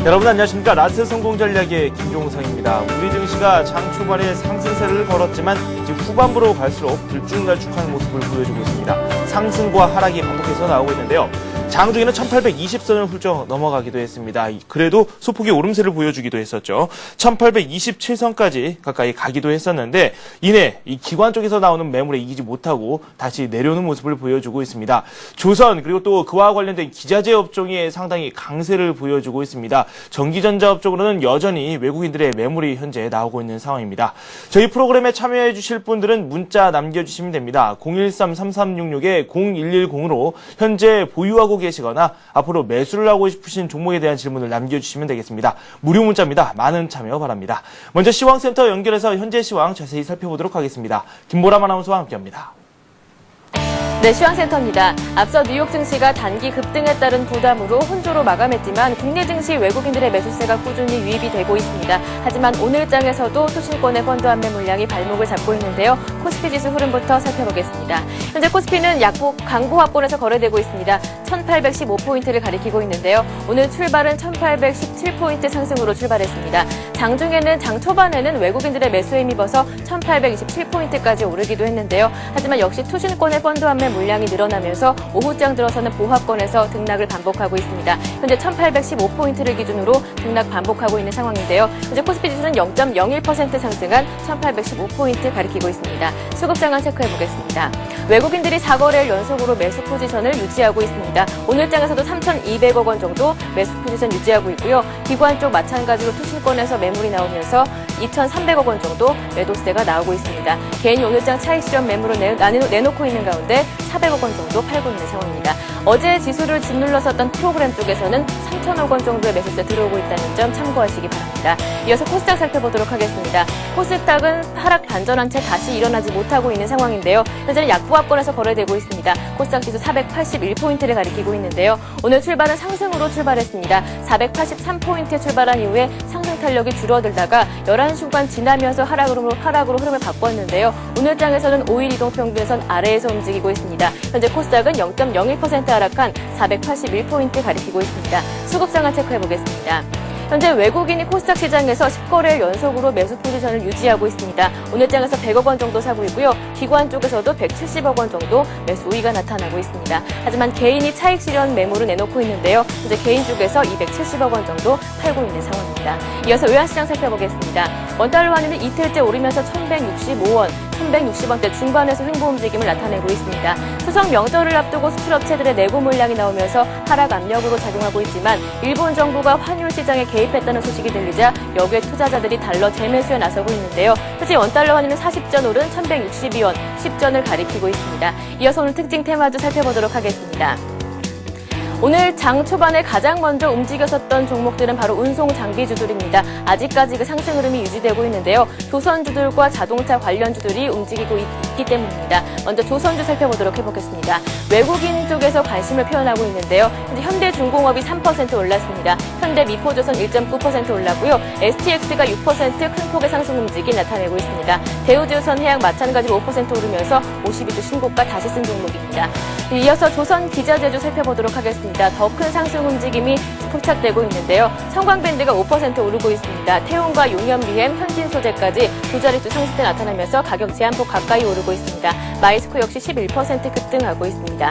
여러분 안녕하십니까. 라스 성공 전략의 김종성입니다. 우리 증시가 장 초반에 상승세를 걸었지만 이제 후반부로 갈수록 들쭉날쭉한 모습을 보여주고 있습니다. 상승과 하락이 반복해서 나오고 있는데요. 장중에는 1820선을 훌쩍 넘어가기도 했습니다. 그래도 소폭의 오름세를 보여주기도 했었죠. 1827선까지 가까이 가기도 했었는데 이내 이 기관 쪽에서 나오는 매물에 이기지 못하고 다시 내려오는 모습을 보여주고 있습니다. 조선 그리고 또 그와 관련된 기자재 업종이 상당히 강세를 보여주고 있습니다. 전기전자 업종으로는 여전히 외국인들의 매물이 현재 나오고 있는 상황입니다. 저희 프로그램에 참여해 주실 분들은 문자 남겨주시면 됩니다. 013-3366-0110으로 현재 보유하고 계시거나 앞으로 매수를 하고 싶으신 종목에 대한 질문을 남겨주시면 되겠습니다. 무료 문자입니다. 많은 참여 바랍니다. 먼저 시황센터 연결해서 현재 시황 자세히 살펴보도록 하겠습니다. 김보람 아나운서와 함께합니다. 네, 시황센터입니다. 앞서 뉴욕 증시가 단기 급등에 따른 부담으로 혼조로 마감했지만 국내 증시 외국인들의 매수세가 꾸준히 유입이 되고 있습니다. 하지만 오늘 장에서도 투신권의 펀드 환매 물량이 발목을 잡고 있는데요. 코스피 지수 흐름부터 살펴보겠습니다. 현재 코스피는 약보 강보 합권에서 거래되고 있습니다. 1815포인트를 가리키고 있는데요. 오늘 출발은 1817포인트 상승으로 출발했습니다. 장중에는 장 초반에는 외국인들의 매수에 힘입어서 1827포인트까지 오르기도 했는데요. 하지만 역시 투신권의 펀드 환매 물량이 늘어나면서 오후장 들어서는 보합권에서 등락을 반복하고 있습니다. 현재 1815포인트를 기준으로 등락 반복하고 있는 상황인데요. 현재 코스피 지수는 0.01% 상승한 1815포인트 가리키고 있습니다. 수급 상황 체크해 보겠습니다. 외국인들이 4거래일 연속으로 매수 포지션을 유지하고 있습니다. 오늘 장에서도 3,200억 원 정도 매수 포지션 유지하고 있고요. 기관 쪽 마찬가지로 투신권에서 매물이 나오면서 2,300억 원 정도 매도세가 나오고 있습니다. 개인이 오늘 장 차익 실현 매물을 내놓고 있는 가운데 400억 원 정도 팔고 있는 상황입니다. 어제 지수를 짓눌렀었던 프로그램 쪽에서는 3,000억 원 정도의 매수세 들어오고 있다는 점 참고하시기 바랍니다. 이어서 코스닥 살펴보도록 하겠습니다. 코스닥은 하락 반전한 채 다시 일어나지 못하고 있는 상황인데요. 현재는 약보합권에서 거래되고 있습니다. 코스닥 지수 481포인트를 가리키고 있는데요. 오늘 출발은 상승으로 출발했습니다. 483포인트에 출발한 이후에 상승 탄력이 줄어들다가 11시 후반 지나면서 하락으로 흐름을 바꿨는데요. 오늘 장에서는 5일 이동평균선 아래에서 움직이고 있습니다. 현재 코스닥은 0.01% 하락한 481포인트 가리키고 있습니다. 수급 상황 체크해 보겠습니다. 현재 외국인이 코스닥 시장에서 10거래일 연속으로 매수 포지션을 유지하고 있습니다. 오늘 장에서 100억 원 정도 사고 있고요. 기관 쪽에서도 170억 원 정도 매수 우위가 나타나고 있습니다. 하지만 개인이 차익 실현 매물을 내놓고 있는데요. 현재 개인 쪽에서 270억 원 정도 팔고 있는 상황입니다. 이어서 외환시장 살펴보겠습니다. 원달러 환율은 이틀째 오르면서 1,165원, 1,160원대 중반에서 횡보 움직임을 나타내고 있습니다. 추석 명절을 앞두고 수출업체들의 내고 물량이 나오면서 하락 압력으로 작용하고 있지만 일본 정부가 환율 시장에 개입했다는 소식이 들리자 여기에 투자자들이 달러 재매수에 나서고 있는데요. 현재 원달러 환율은 40전 오른 1,162원, 10전을 가리키고 있습니다. 이어서 오늘 특징 테마주 살펴보도록 하겠습니다. 오늘 장 초반에 가장 먼저 움직였었던 종목들은 바로 운송 장비주들입니다. 아직까지 그 상승 흐름이 유지되고 있는데요. 조선주들과 자동차 관련주들이 움직이고 있기 때문입니다. 먼저 조선주 살펴보도록 해보겠습니다. 외국인 쪽에서 관심을 표현하고 있는데요. 현재 현대중공업이 3% 올랐습니다. 현대미포조선 1.9% 올랐고요. STX가 6% 큰 폭의 상승 움직임 나타내고 있습니다. 대우조선 해양 마찬가지로 5% 오르면서 52주 신고가 다시 쓴 종목입니다. 이어서 조선기자재주 살펴보도록 하겠습니다. 더 큰 상승 움직임이 포착되고 있는데요. 성광밴드가 5% 오르고 있습니다. 태운과 용현비햄, 현진소재까지 두 자릿수 상승세 나타나면서 가격 제한폭 가까이 오르고 있습니다. 마이스코 역시 11% 급등하고 있습니다.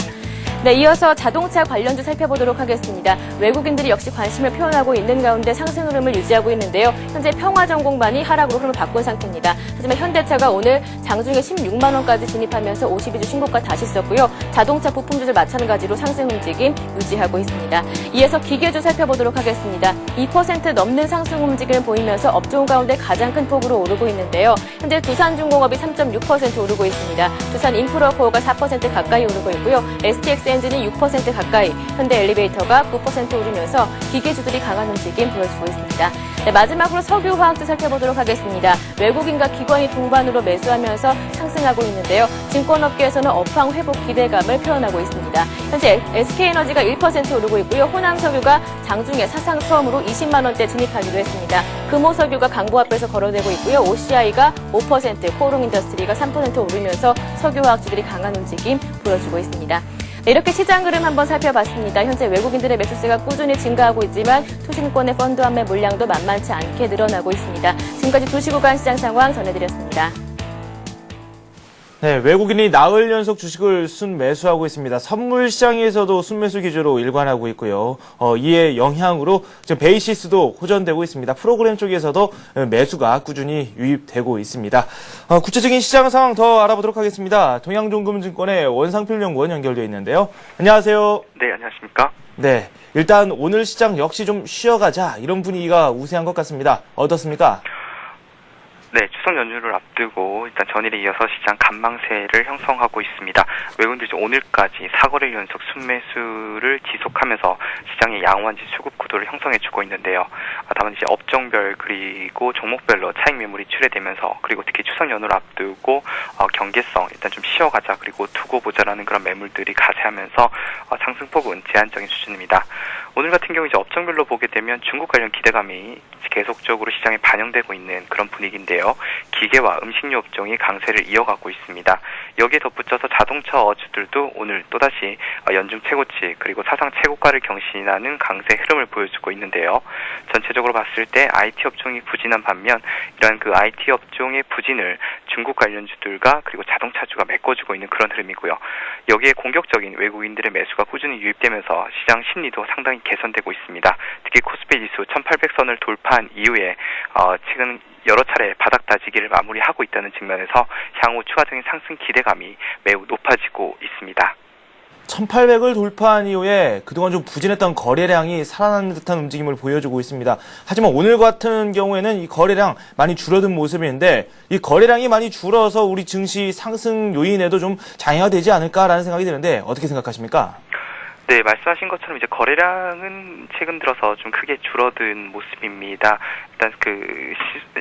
네, 이어서 자동차 관련주 살펴보도록 하겠습니다. 외국인들이 역시 관심을 표현하고 있는 가운데 상승 흐름을 유지하고 있는데요. 현재 평화전공반이 하락으로 흐름을 바꾼 상태입니다. 하지만 현대차가 오늘 장중에 16만 원까지 진입하면서 52주 신고가 다시 썼고요. 자동차 부품주들 마찬가지로 상승 움직임 유지하고 있습니다. 이어서 기계주 살펴보도록 하겠습니다. 2% 넘는 상승 움직임을 보이면서 업종 가운데 가장 큰 폭으로 오르고 있는데요. 현재 두산중공업이 3.6% 오르고 있습니다. 두산인프라코어가 4% 가까이 오르고 있고요. STX 엔진이 6% 가까이, 현대엘리베이터가 9% 오르면서 기계주들이 강한 움직임 보여주고 있습니다. 네, 마지막으로 석유화학주 살펴보도록 하겠습니다. 외국인과 기관이 동반으로 매수하면서 상승하고 있는데요. 증권업계에서는 업황 회복 기대감을 표현하고 있습니다. 현재 SK에너지가 1% 오르고 있고요. 호남석유가 장중에 사상 처음으로 20만 원대 진입하기도 했습니다. 금호석유가 강보합에서 거래되고 있고요. OCI가 5%, 코오롱인더스트리가 3% 오르면서 석유화학주들이 강한 움직임 보여주고 있습니다. 네, 이렇게 시장 흐름 한번 살펴봤습니다. 현재 외국인들의 매수세가 꾸준히 증가하고 있지만 투신권의 펀드 환매 물량도 만만치 않게 늘어나고 있습니다. 지금까지 2시 구간 시장 상황 전해드렸습니다. 네, 외국인이 나흘 연속 주식을 순매수하고 있습니다. 선물 시장에서도 순매수 기조로 일관하고 있고요. 이에 영향으로 지금 베이시스도 호전되고 있습니다. 프로그램 쪽에서도 매수가 꾸준히 유입되고 있습니다. 구체적인 시장 상황 더 알아보도록 하겠습니다. 동양종금증권의 원상필 연구원 연결되어 있는데요. 안녕하세요. 네, 안녕하십니까? 네, 일단 오늘 시장 역시 좀 쉬어가자 이런 분위기가 우세한 것 같습니다. 어떻습니까? 네, 추석 연휴를 앞두고 일단 전일에 이어서 시장 간망세를 형성하고 있습니다. 외국인들이 오늘까지 4거래일 연속 순매수를 지속하면서 시장의 양호한 수급 구도를 형성해주고 있는데요. 다만 이제 업종별 그리고 종목별로 차익 매물이 출회되면서 그리고 특히 추석 연휴를 앞두고 경계성 일단 좀 쉬어가자 그리고 두고 보자라는 그런 매물들이 가세하면서 상승폭은 제한적인 수준입니다. 오늘 같은 경우 이제 업종별로 보게 되면 중국 관련 기대감이 계속적으로 시장에 반영되고 있는 그런 분위기인데요. 기계와 음식료 업종이 강세를 이어가고 있습니다. 여기에 덧붙여서 자동차 어주들도 오늘 또다시 연중 최고치 그리고 사상 최고가를 경신하는 강세 흐름을 보여주고 있는데요. 전체적으로 봤을 때 IT 업종이 부진한 반면 이러한 그 IT 업종의 부진을 중국 관련주들과 그리고 자동차주가 메꿔주고 있는 그런 흐름이고요. 여기에 공격적인 외국인들의 매수가 꾸준히 유입되면서 시장 심리도 상당히 개선되고 있습니다. 특히 코스피 지수 1800선을 돌파한 이후에 최근 여러 차례 바닥 다지기를 마무리하고 있다는 측면에서 향후 추가적인 상승 기대감이 매우 높아지고 있습니다. 1800을 돌파한 이후에 그동안 좀 부진했던 거래량이 살아나는 듯한 움직임을 보여주고 있습니다. 하지만 오늘 같은 경우에는 이 거래량 많이 줄어든 모습인데 이 거래량이 많이 줄어서 우리 증시 상승 요인에도 좀 장애가 되지 않을까라는 생각이 드는데 어떻게 생각하십니까? 네, 말씀하신 것처럼 이제 거래량은 최근 들어서 좀 크게 줄어든 모습입니다. 일단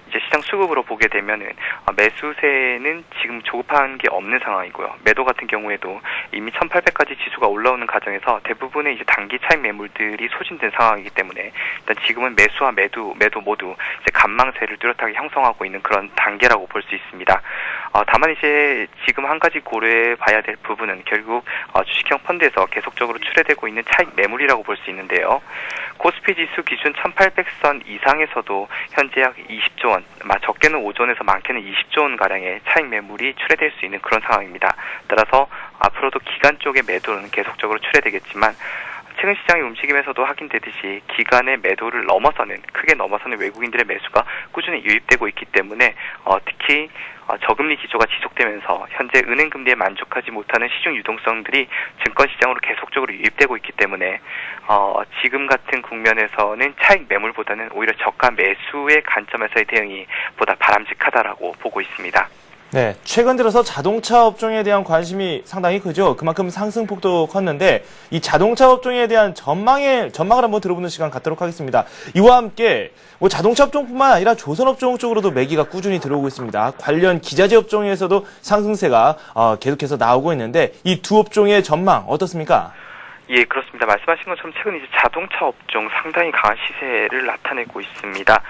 이제 시장 수급으로 보게 되면은 매수세는 지금 조급한 게 없는 상황이고요. 매도 같은 경우에도 이미 1800까지 지수가 올라오는 과정에서 대부분의 이제 단기 차익 매물들이 소진된 상황이기 때문에 일단 지금은 매수와 매도 모두 이제 간망세를 뚜렷하게 형성하고 있는 그런 단계라고 볼 수 있습니다. 다만 이제 지금 한 가지 고려해 봐야 될 부분은 결국 주식형 펀드에서 계속적으로 출회되고 있는 차익 매물이라고 볼 수 있는데요. 코스피 지수 기준 1800선 이상에서도 현재 약 20조 원, 적게는 5조 원에서 많게는 20조 원 가량의 차익 매물이 출회될 수 있는 그런 상황입니다. 따라서 앞으로도 기관 쪽의 매도는 계속적으로 출회되겠지만 최근 시장의 움직임에서도 확인되듯이 기관의 매도를 크게 넘어서는 외국인들의 매수가 꾸준히 유입되고 있기 때문에 특히 저금리 기조가 지속되면서 현재 은행 금리에 만족하지 못하는 시중 유동성들이 증권 시장으로 계속적으로 유입되고 있기 때문에 지금 같은 국면에서는 차익 매물보다는 오히려 저가 매수의 관점에서의 대응이 보다 바람직하다라고 보고 있습니다. 네, 최근 들어서 자동차 업종에 대한 관심이 상당히 크죠. 그만큼 상승폭도 컸는데 이 자동차 업종에 대한 전망을 한번 들어보는 시간 갖도록 하겠습니다. 이와 함께 자동차 업종뿐만 아니라 조선 업종 쪽으로도 매기가 꾸준히 들어오고 있습니다. 관련 기자재 업종에서도 상승세가 계속해서 나오고 있는데 이 두 업종의 전망 어떻습니까? 예, 그렇습니다. 말씀하신 것처럼 최근 이제 자동차 업종 상당히 강한 시세를 나타내고 있습니다.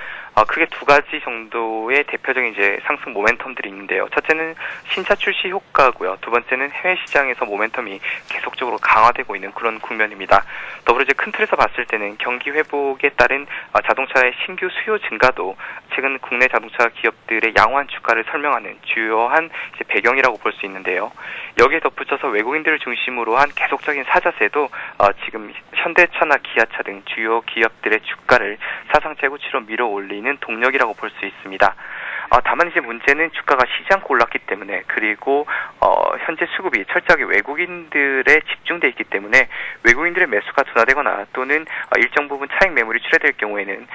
크게 두 가지 정도의 대표적인 이제 상승 모멘텀들이 있는데요. 첫째는 신차 출시 효과고요. 두 번째는 해외 시장에서 모멘텀이 계속적으로 강화되고 있는 그런 국면입니다. 더불어 이제 큰 틀에서 봤을 때는 경기 회복에 따른 자동차의 신규 수요 증가도 최근 국내 자동차 기업들의 양호한 주가를 설명하는 주요한 이제 배경이라고 볼 수 있는데요. 여기에 덧붙여서 외국인들을 중심으로 한 계속적인 사자세도 지금 현대차나 기아차 등 주요 기업들의 주가를 사상 최고치로 밀어올리는 동력이라고 볼 수 있습니다. 다만 이제 문제는 주가가 쉬지 않고 올랐기 때문에 그리고 현재 수급이 철저하게 외국인들에 집중돼 있기 때문에 외국인들의 매수가 둔화되거나 또는 일정 부분 차익 매물이 출회될 경우에는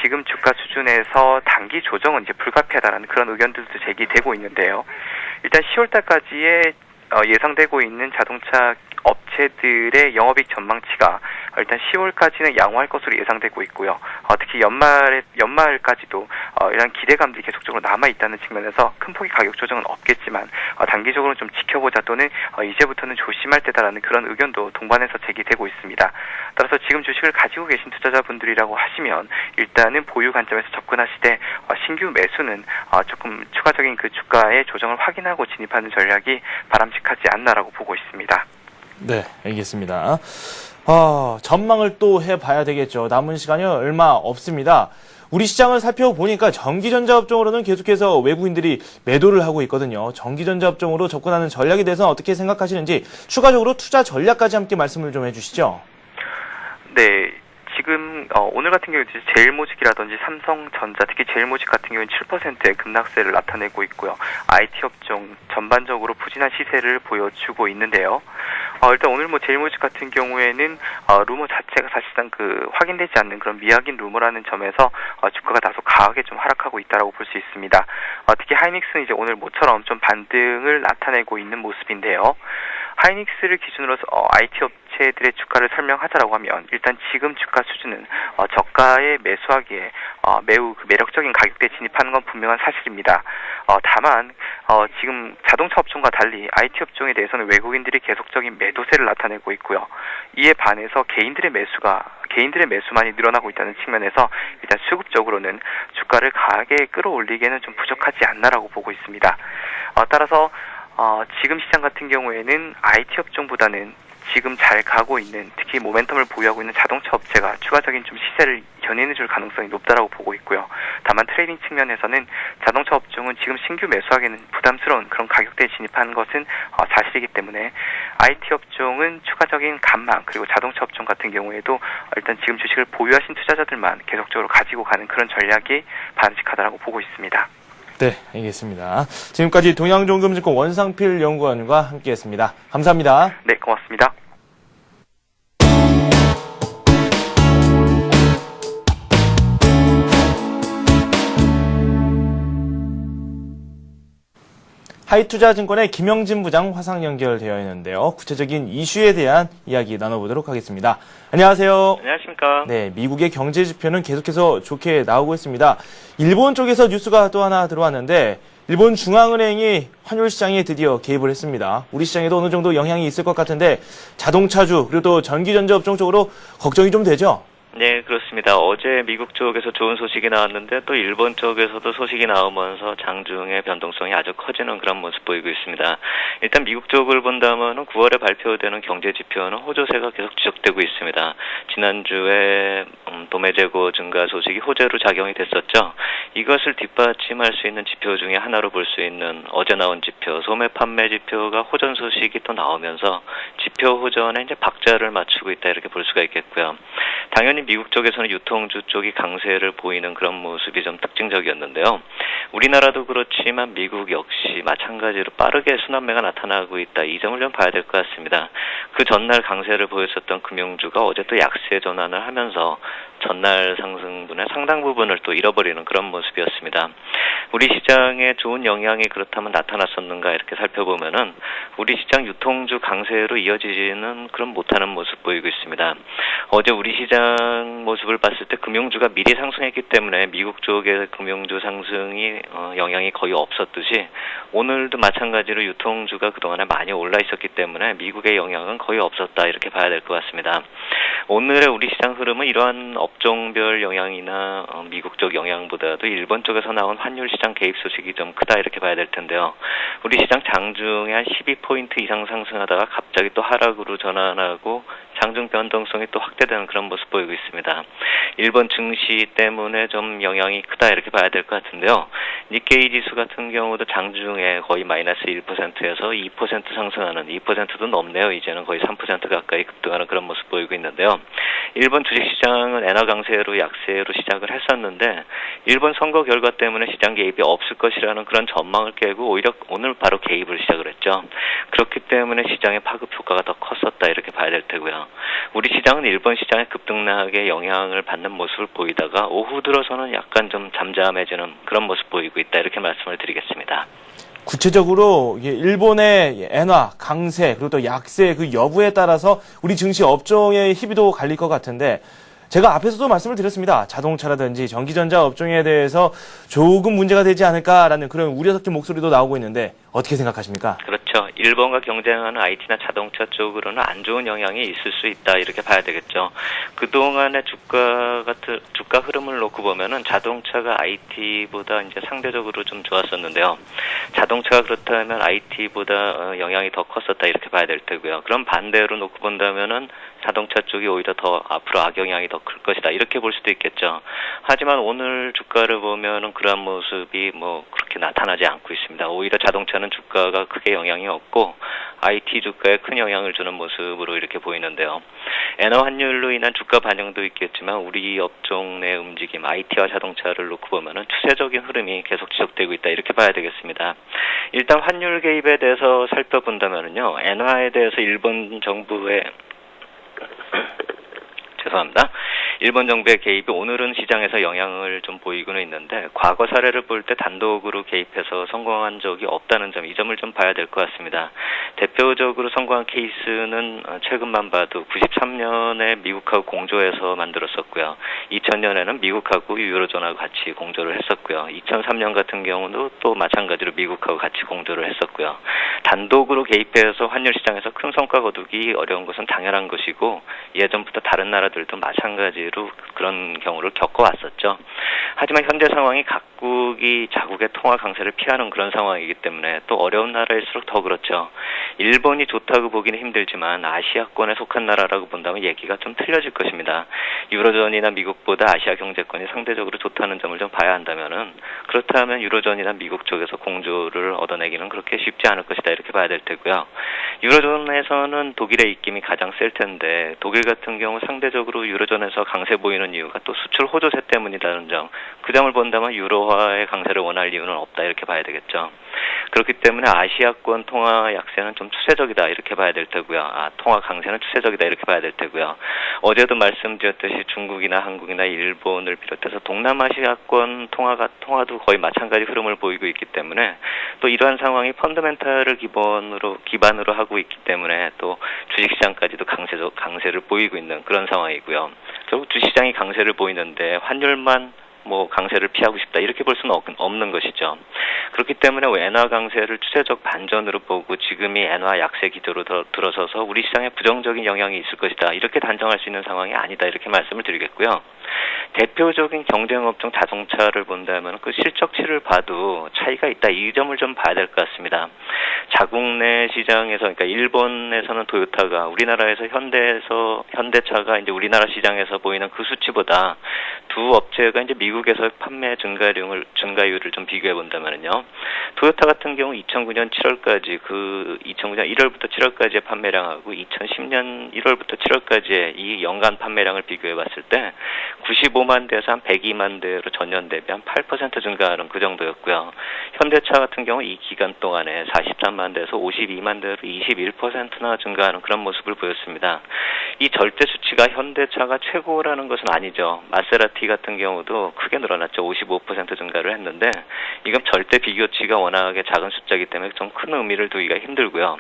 지금 주가 수준에서 단기 조정은 이제 불가피하다는 그런 의견들도 제기되고 있는데요. 일단 10월달까지의 예상되고 있는 자동차 업체들의 영업이익 전망치가 일단 10월까지는 양호할 것으로 예상되고 있고요. 특히 연말까지도 이런 기대감들이 계속적으로 남아있다는 측면에서 큰 폭의 가격 조정은 없겠지만 단기적으로 좀 지켜보자 또는 이제부터는 조심할 때다라는 그런 의견도 동반해서 제기되고 있습니다. 따라서 지금 주식을 가지고 계신 투자자분들이라고 하시면 일단은 보유 관점에서 접근하시되 신규 매수는 조금 추가적인 그 주가의 조정을 확인하고 진입하는 전략이 바람직하지 않나라고 보고 있습니다. 네, 알겠습니다. 전망을 또 해봐야 되겠죠. 남은 시간이 얼마 없습니다. 우리 시장을 살펴보니까 전기전자 업종으로는 계속해서 외국인들이 매도를 하고 있거든요. 전기전자 업종으로 접근하는 전략에 대해서는 어떻게 생각하시는지 추가적으로 투자 전략까지 함께 말씀을 좀 해주시죠. 네. 지금 오늘 같은 경우에 제일모직이라든지 삼성전자, 특히 제일모직 같은 경우는 7%의 급락세를 나타내고 있고요. IT 업종 전반적으로 부진한 시세를 보여주고 있는데요. 일단 오늘 제일모직 같은 경우에는 루머 자체가 사실상 확인되지 않는 그런 미확인 루머라는 점에서 주가가 다소 강하게 좀 하락하고 있다라고 볼 수 있습니다. 특히 하이닉스는 이제 오늘 모처럼 좀 반등을 나타내고 있는 모습인데요. 하이닉스를 기준으로 IT 업체들의 주가를 설명하자라고 하면 일단 지금 주가 수준은 저가에 매수하기에 매우 매력적인 가격대에 진입하는 건 분명한 사실입니다. 다만 지금 자동차 업종과 달리 IT 업종에 대해서는 외국인들이 계속적인 매도세를 나타내고 있고요. 이에 반해서 개인들의 매수만이 늘어나고 있다는 측면에서 일단 수급적으로는 주가를 강하게 끌어올리기에는 좀 부족하지 않나라고 보고 있습니다. 따라서 지금 시장 같은 경우에는 IT 업종보다는 지금 잘 가고 있는, 특히 모멘텀을 보유하고 있는 자동차 업체가 추가적인 좀 시세를 견인해줄 가능성이 높다라고 보고 있고요. 다만 트레이딩 측면에서는 자동차 업종은 지금 신규 매수하기에는 부담스러운 그런 가격대에 진입하는 것은 사실이기 때문에 IT 업종은 추가적인 감망, 그리고 자동차 업종 같은 경우에도 일단 지금 주식을 보유하신 투자자들만 계속적으로 가지고 가는 그런 전략이 바람직하다라고 보고 있습니다. 네, 알겠습니다. 지금까지 동양종금증권 원상필 연구원과 함께했습니다. 감사합니다. 네, 고맙습니다. 하이투자증권의 김영진 부장 화상 연결되어 있는데요. 구체적인 이슈에 대한 이야기 나눠보도록 하겠습니다. 안녕하세요. 안녕하십니까. 네, 미국의 경제 지표는 계속해서 좋게 나오고 있습니다. 일본 쪽에서 뉴스가 또 하나 들어왔는데 일본 중앙은행이 환율 시장에 드디어 개입을 했습니다. 우리 시장에도 어느 정도 영향이 있을 것 같은데 자동차주 그리고 또 전기전자 업종 쪽으로 걱정이 좀 되죠? 네, 그렇습니다. 어제 미국 쪽에서 좋은 소식이 나왔는데 또 일본 쪽에서도 소식이 나오면서 장중의 변동성이 아주 커지는 그런 모습 보이고 있습니다. 일단 미국 쪽을 본다면 9월에 발표되는 경제 지표는 호조세가 계속 지속되고 있습니다. 지난주에 도매 재고 증가 소식이 호재로 작용이 됐었죠. 이것을 뒷받침할 수 있는 지표 중에 하나로 볼 수 있는 어제 나온 지표, 소매 판매 지표가 호전 소식이 또 나오면서 지표 호전에 이제 박자를 맞추고 있다 이렇게 볼 수가 있겠고요. 당연히 미국 쪽에서는 유통주 쪽이 강세를 보이는 그런 모습이 좀 특징적이었는데요. 우리나라도 그렇지만 미국 역시 마찬가지로 빠르게 순환매가 나타나고 있다. 이 점을 좀 봐야 될 것 같습니다. 그 전날 강세를 보였었던 금융주가 어제 또 약세 전환을 하면서 전날 상승분의 상당 부분을 또 잃어버리는 그런 모습이었습니다. 우리 시장에 좋은 영향이 그렇다면 나타났었는가 이렇게 살펴보면은 우리 시장 유통주 강세로 이어지지는 그런 못하는 모습 보이고 있습니다. 어제 우리 시장 모습을 봤을 때 금융주가 미리 상승했기 때문에 미국 쪽의 금융주 상승이 영향이 거의 없었듯이 오늘도 마찬가지로 유통주가 그동안에 많이 올라 있었기 때문에 미국의 영향은 거의 없었다 이렇게 봐야 될 것 같습니다. 오늘의 우리 시장 흐름은 이러한 업종별 영향이나 미국 쪽 영향보다도 일본 쪽에서 나온 환율 시장 개입 소식이 좀 크다 이렇게 봐야 될 텐데요. 우리 시장 장중에 한 12포인트 이상 상승하다가 갑자기 또 하락으로 전환하고 장중 변동성이 또 확대되는 그런 모습 보이고 있습니다. 일본 증시 때문에 좀 영향이 크다 이렇게 봐야 될 것 같은데요. 니케이 지수 같은 경우도 장중에 거의 마이너스 1%에서 2% 상승하는 2%도 넘네요. 이제는 거의 3% 가까이 급등하는 그런 모습 보이고 있는데요. 일본 주식시장은 엔화 강세로 약세로 시작을 했었는데 일본 선거 결과 때문에 시장 개입이 없을 것이라는 그런 전망을 깨고 오히려 오늘 바로 개입을 시작을 했죠. 그렇기 때문에 시장의 파급 효과가 더 컸었다 이렇게 봐야 될 테고요. 우리 시장은 일본 시장의 급등락에 영향을 받는 모습을 보이다가 오후 들어서는 약간 좀 잠잠해지는 그런 모습 보이고 있다 이렇게 말씀을 드리겠습니다. 구체적으로 일본의 엔화, 강세, 그리고 또 약세 그 여부에 따라서 우리 증시 업종의 희비도 갈릴 것 같은데 제가 앞에서도 말씀을 드렸습니다. 자동차라든지 전기전자 업종에 대해서 조금 문제가 되지 않을까라는 그런 우려 섞인 목소리도 나오고 있는데 어떻게 생각하십니까? 그렇죠. 일본과 경쟁하는 IT나 자동차 쪽으로는 안 좋은 영향이 있을 수 있다 이렇게 봐야 되겠죠. 그동안의 주가 흐름을 놓고 보면은 자동차가 IT보다 이제 상대적으로 좀 좋았었는데요. 자동차가 그렇다면 IT보다 영향이 더 컸었다 이렇게 봐야 될 테고요. 그럼 반대로 놓고 본다면은 자동차 쪽이 오히려 더 앞으로 악영향이 더 클 것이다 이렇게 볼 수도 있겠죠. 하지만 오늘 주가를 보면은 그러한 모습이 뭐 그렇게 나타나지 않고 있습니다. 오히려 자동차는 주가가 크게 영향이 없고 IT 주가에 큰 영향을 주는 모습으로 이렇게 보이는데요. 엔화 환율로 인한 주가 반영도 있겠지만 우리 업종 내 움직임 IT와 자동차를 놓고 보면은 추세적인 흐름이 계속 지속되고 있다 이렇게 봐야 되겠습니다. 일단 환율 개입에 대해서 살펴본다면은요. 엔화에 대해서 일본 정부의 죄송합니다. 일본 정부의 개입이 오늘은 시장에서 영향을 좀 보이고는 있는데 과거 사례를 볼 때 단독으로 개입해서 성공한 적이 없다는 점, 이 점을 좀 봐야 될 것 같습니다. 대표적으로 성공한 케이스는 최근만 봐도 93년에 미국하고 공조해서 만들었었고요. 2000년에는 미국하고 유로존하고 같이 공조를 했었고요. 2003년 같은 경우도 또 마찬가지로 미국하고 같이 공조를 했었고요. 단독으로 개입해서 환율 시장에서 큰 성과 거두기 어려운 것은 당연한 것이고 예전부터 다른 나라들도 마찬가지로 그런 경우를 겪어왔었죠. 하지만 현재 상황이 각국이 자국의 통화 강세를 피하는 그런 상황이기 때문에 또 어려운 나라일수록 더 그렇죠. 일본이 좋다고 보기는 힘들지만 아시아권에 속한 나라라고 본다면 얘기가 좀 틀려질 것입니다. 유로존이나 미국보다 아시아 경제권이 상대적으로 좋다는 점을 좀 봐야 한다면은 그렇다면 유로존이나 미국 쪽에서 공조를 얻어내기는 그렇게 쉽지 않을 것이다 이렇게 봐야 될 테고요. 유로존에서는 독일의 입김이 가장 셀 텐데 독일 같은 경우 상대적으로 유로존에서 강세 보이는 이유가 또 수출 호조세 때문이라는 점, 그 점을 본다면 유로화의 강세를 원할 이유는 없다 이렇게 봐야 되겠죠. 그렇기 때문에 아시아권 통화 약세는 좀 추세적이다 이렇게 봐야 될 테고요. 통화 강세는 추세적이다 이렇게 봐야 될 테고요. 어제도 말씀드렸듯이 중국이나 한국이나 일본을 비롯해서 동남아시아권 통화도 거의 마찬가지 흐름을 보이고 있기 때문에 또 이러한 상황이 펀더멘탈을 기반으로 하고 있기 때문에 또 주식시장까지도 강세를 보이고 있는 그런 상황이고요. 결국 주식시장이 강세를 보이는데 환율만 강세를 피하고 싶다 이렇게 볼 수는 없는 것이죠. 그렇기 때문에 엔화 강세를 추세적 반전으로 보고 지금이 엔화 약세 기조로 들어서서 우리 시장에 부정적인 영향이 있을 것이다 이렇게 단정할 수 있는 상황이 아니다 이렇게 말씀을 드리겠고요. 대표적인 경쟁업종 자동차를 본다면 그 실적치를 봐도 차이가 있다 이 점을 좀 봐야 될 것 같습니다. 자국 내 시장에서 그러니까 일본에서는 토요타가 우리나라에서 현대차가 이제 우리나라 시장에서 보이는 그 수치보다 두 업체가 이제 미국에서 판매 증가율을 좀 비교해 본다면요. 토요타 같은 경우 2009년 7월까지 2009년 1월부터 7월까지의 판매량하고 2010년 1월부터 7월까지의 이 연간 판매량을 비교해 봤을 때 95만 대에서 한 102만 대로 전년 대비 한 8% 증가하는 그 정도였고요. 현대차 같은 경우 이 기간 동안에 43만 대에서 52만 대로 21%나 증가하는 그런 모습을 보였습니다. 이 절대 수치가 현대차가 최고라는 것은 아니죠. 마세라티 같은 경우도 크게 늘어났죠. 55% 증가를 했는데 이건 절대 비교치가 워낙에 작은 숫자이기 때문에 좀 큰 의미를 두기가 힘들고요.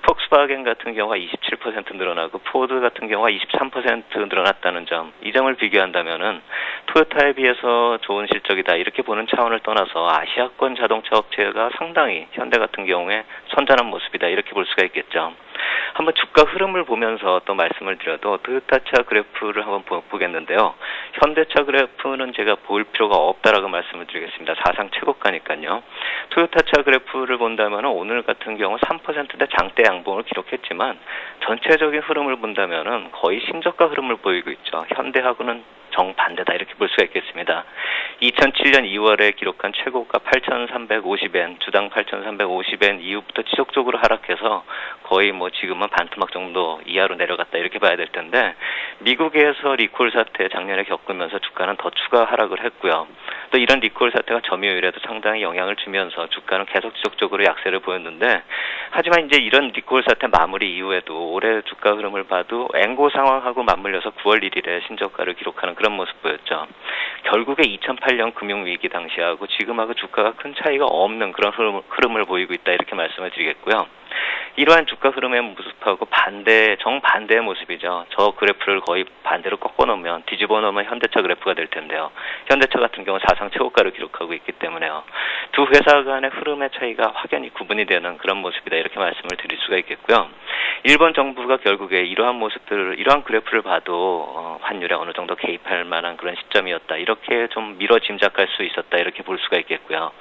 폭스바겐 같은 경우가 27% 늘어나고 포드 같은 경우가 23% 늘어났다는 점, 이 점을 비교한다면은 토요타에 비해서 좋은 실적이다 이렇게 보는 차원을 떠나서 아시아권 자동차 업체가 상당히 현대 같은 경우에 선전한 모습이다 이렇게 볼 수가 있겠죠. 한번 주가 흐름을 보면서 또 말씀을 드려도 토요타차 그래프를 한번 보겠는데요. 현대차 그래프는 제가 볼 필요가 없다라고 말씀을 드리겠습니다. 사상 최고가니까요. 토요타차 그래프를 본다면 오늘 같은 경우 3%대 장대 양봉을 기록했지만 전체적인 흐름을 본다면 거의 신저가 흐름을 보이고 있죠. 현대하고는 정반대다 이렇게 볼 수가 있겠습니다. 2007년 2월에 기록한 최고가 8,350엔, 주당 8,350엔 이후부터 지속적으로 하락해서 거의 지금은 반토막 정도 이하로 내려갔다 이렇게 봐야 될 텐데 미국에서 리콜 사태 작년에 겪으면서 주가는 더 추가 하락을 했고요. 또 이런 리콜 사태가 점유율에도 상당히 영향을 주면서 주가는 계속 지속적으로 약세를 보였는데 하지만 이제 이런 리콜 사태 마무리 이후에도 올해 주가 흐름을 봐도 앵고 상황하고 맞물려서 9월 1일에 신저가를 기록하는 그런 모습 보였죠. 결국에 2008년 금융위기 당시하고 지금하고 주가가 큰 차이가 없는 그런 흐름을 보이고 있다 이렇게 말씀을 드리겠고요. 이러한 주가 흐름의 모습하고 정반대의 모습이죠. 저 그래프를 거의 반대로 뒤집어 놓으면 현대차 그래프가 될 텐데요. 현대차 같은 경우 사상 최고가를 기록하고 있기 때문에요. 두 회사 간의 흐름의 차이가 확연히 구분이 되는 그런 모습이다 이렇게 말씀을 드릴 수가 있겠고요. 일본 정부가 결국에 이러한 모습들을 이러한 그래프를 봐도 환율에 어느 정도 개입할 만한 그런 시점이었다 이렇게 좀 미뤄 짐작할 수 있었다 이렇게 볼 수가 있겠고요.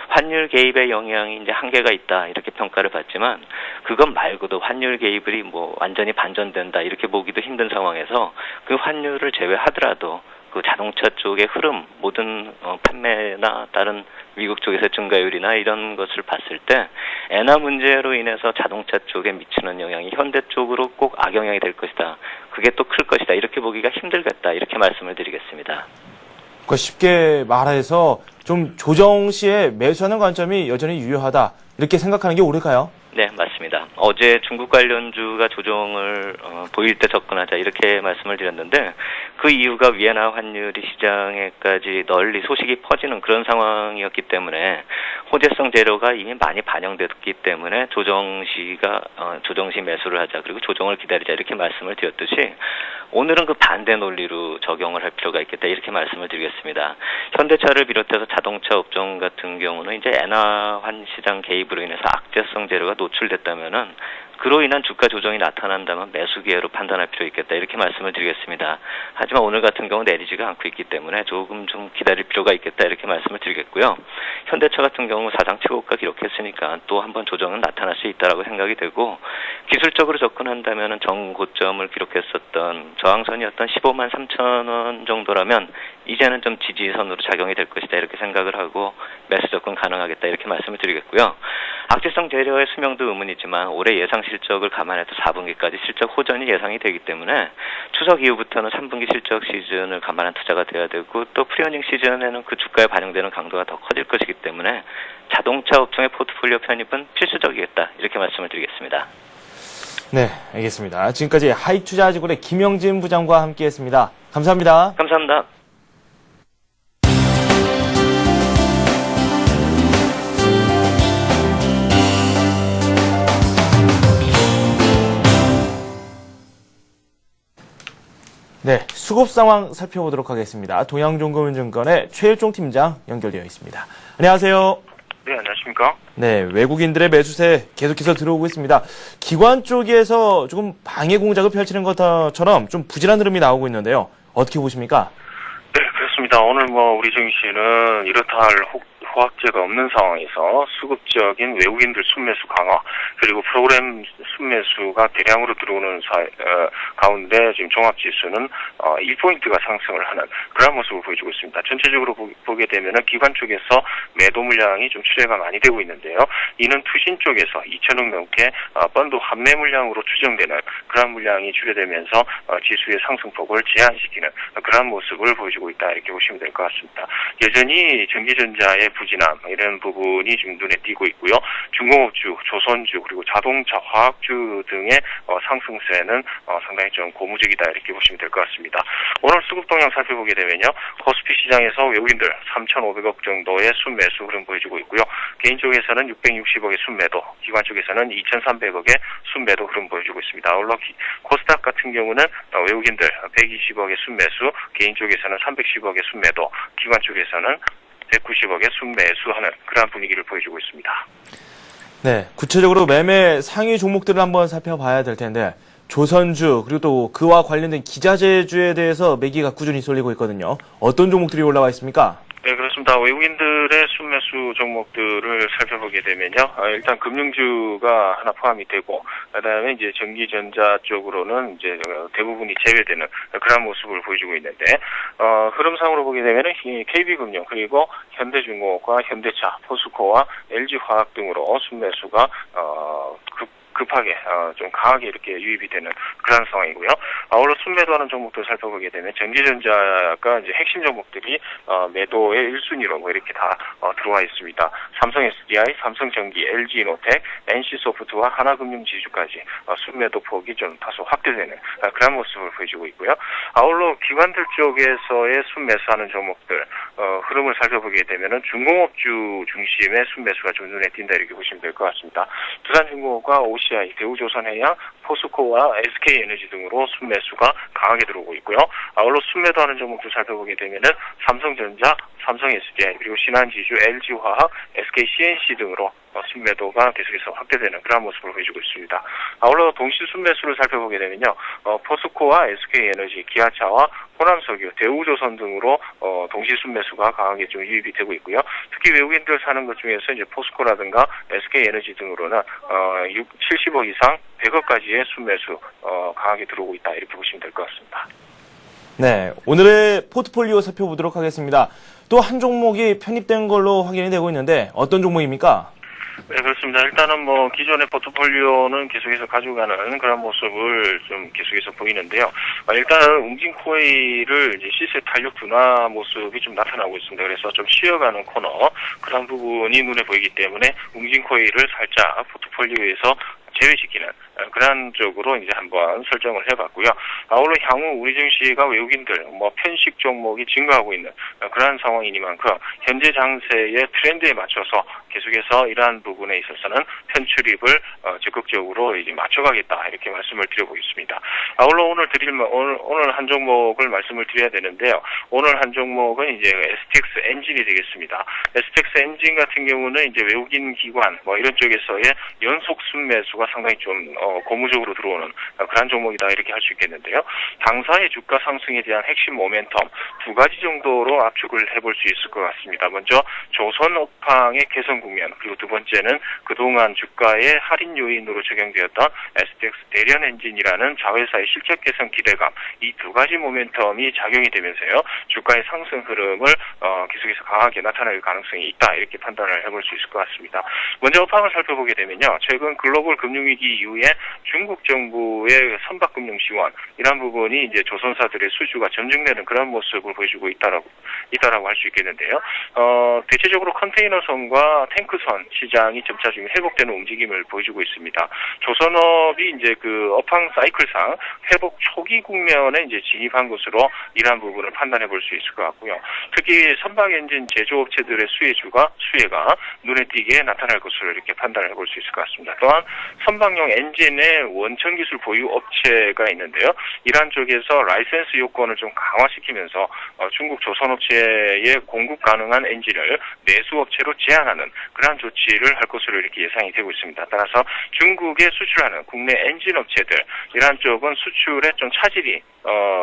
환율 개입의 영향이 이제 한계가 있다 이렇게 평가를 받지만 그것 말고도 환율 개입이 뭐 완전히 반전된다 이렇게 보기도 힘든 상황에서 그 환율을 제외하더라도 그 자동차 쪽의 흐름, 모든 판매나 다른 미국 쪽에서 증가율이나 이런 것을 봤을 때 엔화 문제로 인해서 자동차 쪽에 미치는 영향이 현대 쪽으로 꼭 악영향이 될 것이다. 그게 또 클 것이다. 이렇게 보기가 힘들겠다. 이렇게 말씀을 드리겠습니다. 그러니까 쉽게 말해서 좀 조정 시에 매수하는 관점이 여전히 유효하다. 이렇게 생각하는 게 옳을까요? 네, 맞습니다. 어제 중국 관련주가 조정을 보일 때 접근하자 이렇게 말씀을 드렸는데 그 이유가 위안화 환율이 시장에까지 널리 소식이 퍼지는 그런 상황이었기 때문에 호재성 재료가 이미 많이 반영됐기 때문에 조정 시 매수를 하자 그리고 조정을 기다리자 이렇게 말씀을 드렸듯이 오늘은 그 반대 논리로 적용을 할 필요가 있겠다 이렇게 말씀을 드리겠습니다. 현대차를 비롯해서 자동차 업종 같은 경우는 이제 엔화환 시장 개입으로 인해서 악재성 재료가 노출됐다면은 그로 인한 주가 조정이 나타난다면 매수 기회로 판단할 필요 있겠다 이렇게 말씀을 드리겠습니다. 하지만 오늘 같은 경우 내리지가 않고 있기 때문에 조금 좀 기다릴 필요가 있겠다 이렇게 말씀을 드리겠고요. 현대차 같은 경우 사상 최고가 기록했으니까 또 한번 조정은 나타날 수 있다라고 생각이 되고 기술적으로 접근한다면은 정고점을 기록했었던 저항선이었던 15만 3천 원 정도라면 이제는 좀 지지선으로 작용이 될 것이다 이렇게 생각을 하고 매수 접근 가능하겠다 이렇게 말씀을 드리겠고요. 악재성 재료의 수명도 의문이지만 올해 예상 실적을 감안해도 4분기까지 실적 호전이 예상이 되기 때문에 추석 이후부터는 3분기 실적 시즌을 감안한 투자가 돼야 되고 또 프리어닝 시즌에는 그 주가에 반영되는 강도가 더 커질 것이기 때문에 자동차 업종의 포트폴리오 편입은 필수적이겠다 이렇게 말씀을 드리겠습니다. 네, 알겠습니다. 지금까지 하이투자지골의 김영진 부장과 함께했습니다. 감사합니다. 감사합니다. 네, 수급 상황 살펴보도록 하겠습니다. 동양종금증권의 최일종 팀장 연결되어 있습니다. 안녕하세요. 네, 안녕하십니까? 네, 외국인들의 매수세 계속해서 들어오고 있습니다. 기관 쪽에서 조금 방해 공작을 펼치는 것처럼 좀 부진한 흐름이 나오고 있는데요. 어떻게 보십니까? 네, 그렇습니다. 오늘 우리 증시는 이렇다 할 호황제가 없는 상황에서 수급적인 외국인들 순매수 강화 그리고 프로그램 순매수가 대량으로 들어오는 가운데 지금 종합지수는 1포인트가 상승을 하는 그런 모습을 보여주고 있습니다. 전체적으로 보게 되면은 기관 쪽에서 매도 물량이 좀 출회가 많이 되고 있는데요. 이는 투신 쪽에서 2천억 넘게 펀드 환매 물량으로 추정되는 그런 물량이 출회되면서 지수의 상승폭을 제한시키는 그런 모습을 보여주고 있다 이렇게 보시면 될 것 같습니다. 여전히 전기전자의 부진함 이런 부분이 지금 눈에 띄고 있고요. 중공업주, 조선주 그리고 자동차, 화학주 등의 상승세는 상당히 좀 고무적이다 이렇게 보시면 될 것 같습니다. 오늘 수급 동향 살펴보게 되면요. 코스피 시장에서 외국인들 3,500억 정도의 순매수 흐름 보여주고 있고요. 개인 쪽에서는 660억의 순매도, 기관 쪽에서는 2,300억의 순매도 흐름 보여주고 있습니다. 아울러 코스닥 같은 경우는 외국인들 120억의 순매수, 개인 쪽에서는 310억의 순매도, 기관 쪽에서는 190억의 순매수하는 그러한 분위기를 보여주고 있습니다. 네, 구체적으로 매매 상위 종목들을 한번 살펴봐야 될 텐데 조선주 그리고 또 그와 관련된 기자재주에 대해서 매기가 꾸준히 쏠리고 있거든요. 어떤 종목들이 올라와 있습니까? 네, 그렇습니다. 외국인들의 순매수 종목들을 살펴보게 되면요. 일단 금융주가 하나 포함이 되고, 그 다음에 이제 전기전자 쪽으로는 이제 대부분이 제외되는 그런 모습을 보여주고 있는데, 흐름상으로 보게 되면은 KB금융, 그리고 현대중공업과 현대차, 포스코와 LG화학 등으로 순매수가, 급하게 좀 강하게 이렇게 유입이 되는 그런 상황이고요. 아울러 순매도하는 종목들 살펴보게 되면 전기전자가 이제 핵심 종목들이 매도의 1순위로 이렇게 다 들어와 있습니다. 삼성 SDI, 삼성전기, LG이노텍, NC소프트와 하나금융지주까지 순매도 폭이 좀 다소 확대되는 그런 모습을 보여주고 있고요. 아울러 기관들 쪽에서의 순매수하는 종목들 흐름을 살펴보게 되면은 중공업주 중심의 순매수가 좀 눈에 띈다 이렇게 보시면 될 것 같습니다. 두산중공업과 OCI, 대우조선해양, 포스코와 SK에너지 등으로 순매수가 강하게 들어오고 있고요. 아울러 순매도하는 종목들 살펴보게 되면은 삼성전자, 삼성SDI, 그리고 신한지주, LG화학, SKCNC 등으로 순매도가 계속해서 확대되는 그런 모습을 보여주고 있습니다. 아울러 동시 순매수를 살펴보게 되면요, 포스코와 SK에너지, 기아차와 호남석유, 대우조선 등으로 동시 순매수가 강하게 좀 유입이 되고 있고요. 특히 외국인들 사는 것 중에서 이제 포스코라든가 SK에너지 등으로는 70억 이상 100억까지의 순매수 강하게 들어오고 있다 이렇게 보시면 될 것 같습니다. 네, 오늘의 포트폴리오 살펴보도록 하겠습니다. 또 한 종목이 편입된 걸로 확인이 되고 있는데 어떤 종목입니까? 네, 그렇습니다. 일단은 뭐 기존의 포트폴리오는 계속해서 가져가는 그런 모습을 좀 계속해서 보이는데요. 일단은 웅진코이를 이제 시세 탄력 둔화 모습이 좀 나타나고 있습니다. 그래서 좀 쉬어가는 코너 그런 부분이 눈에 보이기 때문에 웅진코이를 살짝 포트폴리오에서 제외시키는 그런 쪽으로 이제 한번 설정을 해봤고요. 아울러 향후 우리 증시가 외국인들 편식 종목이 증가하고 있는 그런 상황이니만큼 현재 장세의 트렌드에 맞춰서 계속해서 이러한 부분에 있어서는 편출입을 적극적으로 이제 맞춰가겠다 이렇게 말씀을 드려보겠습니다. 아울러 오늘 한 종목을 말씀을 드려야 되는데요. 오늘 한 종목은 이제 STX 엔진이 되겠습니다. STX 엔진 같은 경우는 이제 외국인 기관 이런 쪽에서의 연속 순매수가 상당히 좀 고무적으로 들어오는 그런 종목이다 이렇게 할 수 있겠는데요. 당사의 주가 상승에 대한 핵심 모멘텀 두 가지 정도로 압축을 해볼 수 있을 것 같습니다. 먼저 조선업황의 개선 국면, 그리고 두 번째는 그동안 주가의 할인 요인으로 적용되었던 STX 대련 엔진이라는 자회사의 실적 개선 기대감, 이 두 가지 모멘텀이 작용이 되면서요, 주가의 상승 흐름을 계속해서 강하게 나타낼 가능성이 있다 이렇게 판단을 해볼 수 있을 것 같습니다. 먼저 업황을 살펴보게 되면요, 최근 글로벌 금융위기 이후에 중국 정부의 선박금융 지원 이런 부분이 이제 조선사들의 수주가 전증되는 그런 모습을 보여주고 있다라고 할 수 있겠는데요. 대체적으로 컨테이너선과 탱크선 시장이 점차 지금 회복되는 움직임을 보여주고 있습니다. 조선업이 이제 그 업황 사이클상 회복 초기 국면에 이제 진입한 것으로 이러한 부분을 판단해 볼 수 있을 것 같고요. 특히 선박 엔진 제조업체들의 수혜가 눈에 띄게 나타날 것으로 이렇게 판단을 해볼 수 있을 것 같습니다. 또한 선박용 엔진의 원천 기술 보유 업체가 있는데요. 이러한 쪽에서 라이센스 요건을 좀 강화시키면서 중국 조선업체에 공급 가능한 엔진을 내수업체로 제한하는 그러한 조치를 할 것으로 이렇게 예상이 되고 있습니다. 따라서 중국에 수출하는 국내 엔진 업체들 이러한 쪽은 수출에 좀 차질이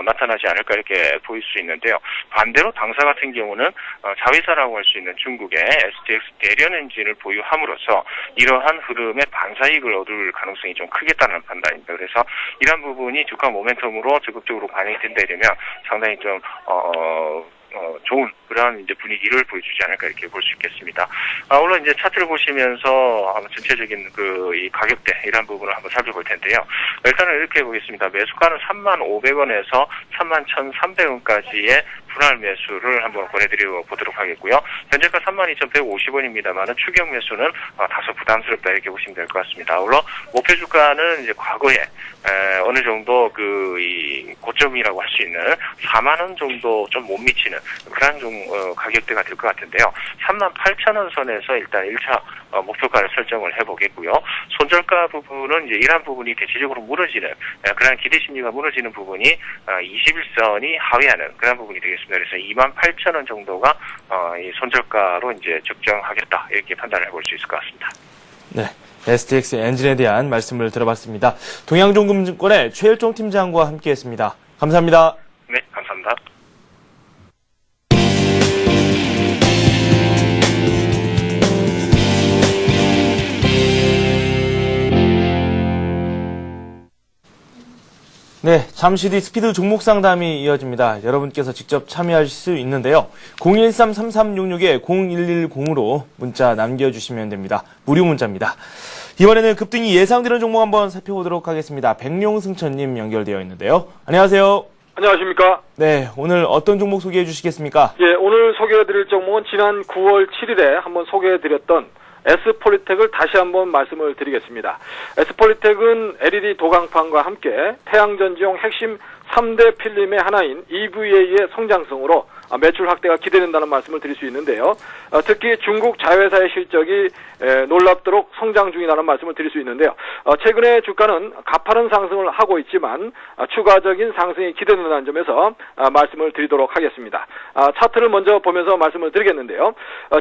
나타나지 않을까 이렇게 보일 수 있는데요. 반대로 당사 같은 경우는 자회사라고 할 수 있는 중국의 STX 대련 엔진을 보유함으로써 이러한 흐름의 반사이익을 얻을 가능성이 좀 크겠다는 판단입니다. 그래서 이러한 부분이 주가 모멘텀으로 적극적으로 반영이 된다 이러면 상당히 좀 좋은 그런 이제 분위기를 보여주지 않을까 이렇게 볼 수 있겠습니다. 오늘 이제 차트를 보시면서 한번 전체적인 이 가격대 이런 부분을 한번 살펴볼 텐데요. 일단은 이렇게 보겠습니다. 매수가는 35,500원에서 31,300원까지의 분할 매수를 한번 보내드려 보도록 하겠고요. 현재가 32,150원입니다만은 추격 매수는 다소 부담스럽다 이렇게 보시면 될 것 같습니다. 아울러 목표 주가는 이제 과거에 어느 정도 이 고점이라고 할 수 있는 4만 원 정도 좀 못 미치는 그런 가격대가 될 것 같은데요. 38,000원 선에서 일단 1차 목표가를 설정을 해보겠고요. 손절가 부분은 이제 이러한 부분이 대체적으로 무너지는 그런 기대 심리가 무너지는 부분이 21선이 하회하는 그런 부분이 되겠습니다. 그래서 28,000원 정도가 이 손절가로 이제 적정하겠다 이렇게 판단을 해볼 수 있을 것 같습니다. 네. STX 엔진에 대한 말씀을 들어봤습니다. 동양종금증권의 최일종 팀장과 함께했습니다. 감사합니다. 네, 감사합니다. 네, 잠시 뒤 스피드 종목 상담이 이어집니다. 여러분께서 직접 참여하실 수 있는데요. 013-3366-0110으로 문자 남겨주시면 됩니다. 무료 문자입니다. 이번에는 급등이 예상되는 종목 한번 살펴보도록 하겠습니다. 백룡승천님 연결되어 있는데요. 안녕하세요. 안녕하십니까? 네, 오늘 어떤 종목 소개해 주시겠습니까? 예, 오늘 소개해드릴 종목은 지난 9월 7일에 한번 소개해드렸던 S폴리텍을 다시 한번 말씀을 드리겠습니다. S폴리텍은 LED 도강판과 함께 태양전지용 핵심 3대 필름의 하나인 EVA의 성장성으로 매출 확대가 기대된다는 말씀을 드릴 수 있는데요. 특히 중국 자회사의 실적이 놀랍도록 성장 중이라는 말씀을 드릴 수 있는데요. 최근에 주가는 가파른 상승을 하고 있지만 추가적인 상승이 기대된다는 점에서 말씀을 드리도록 하겠습니다. 차트를 먼저 보면서 말씀을 드리겠는데요.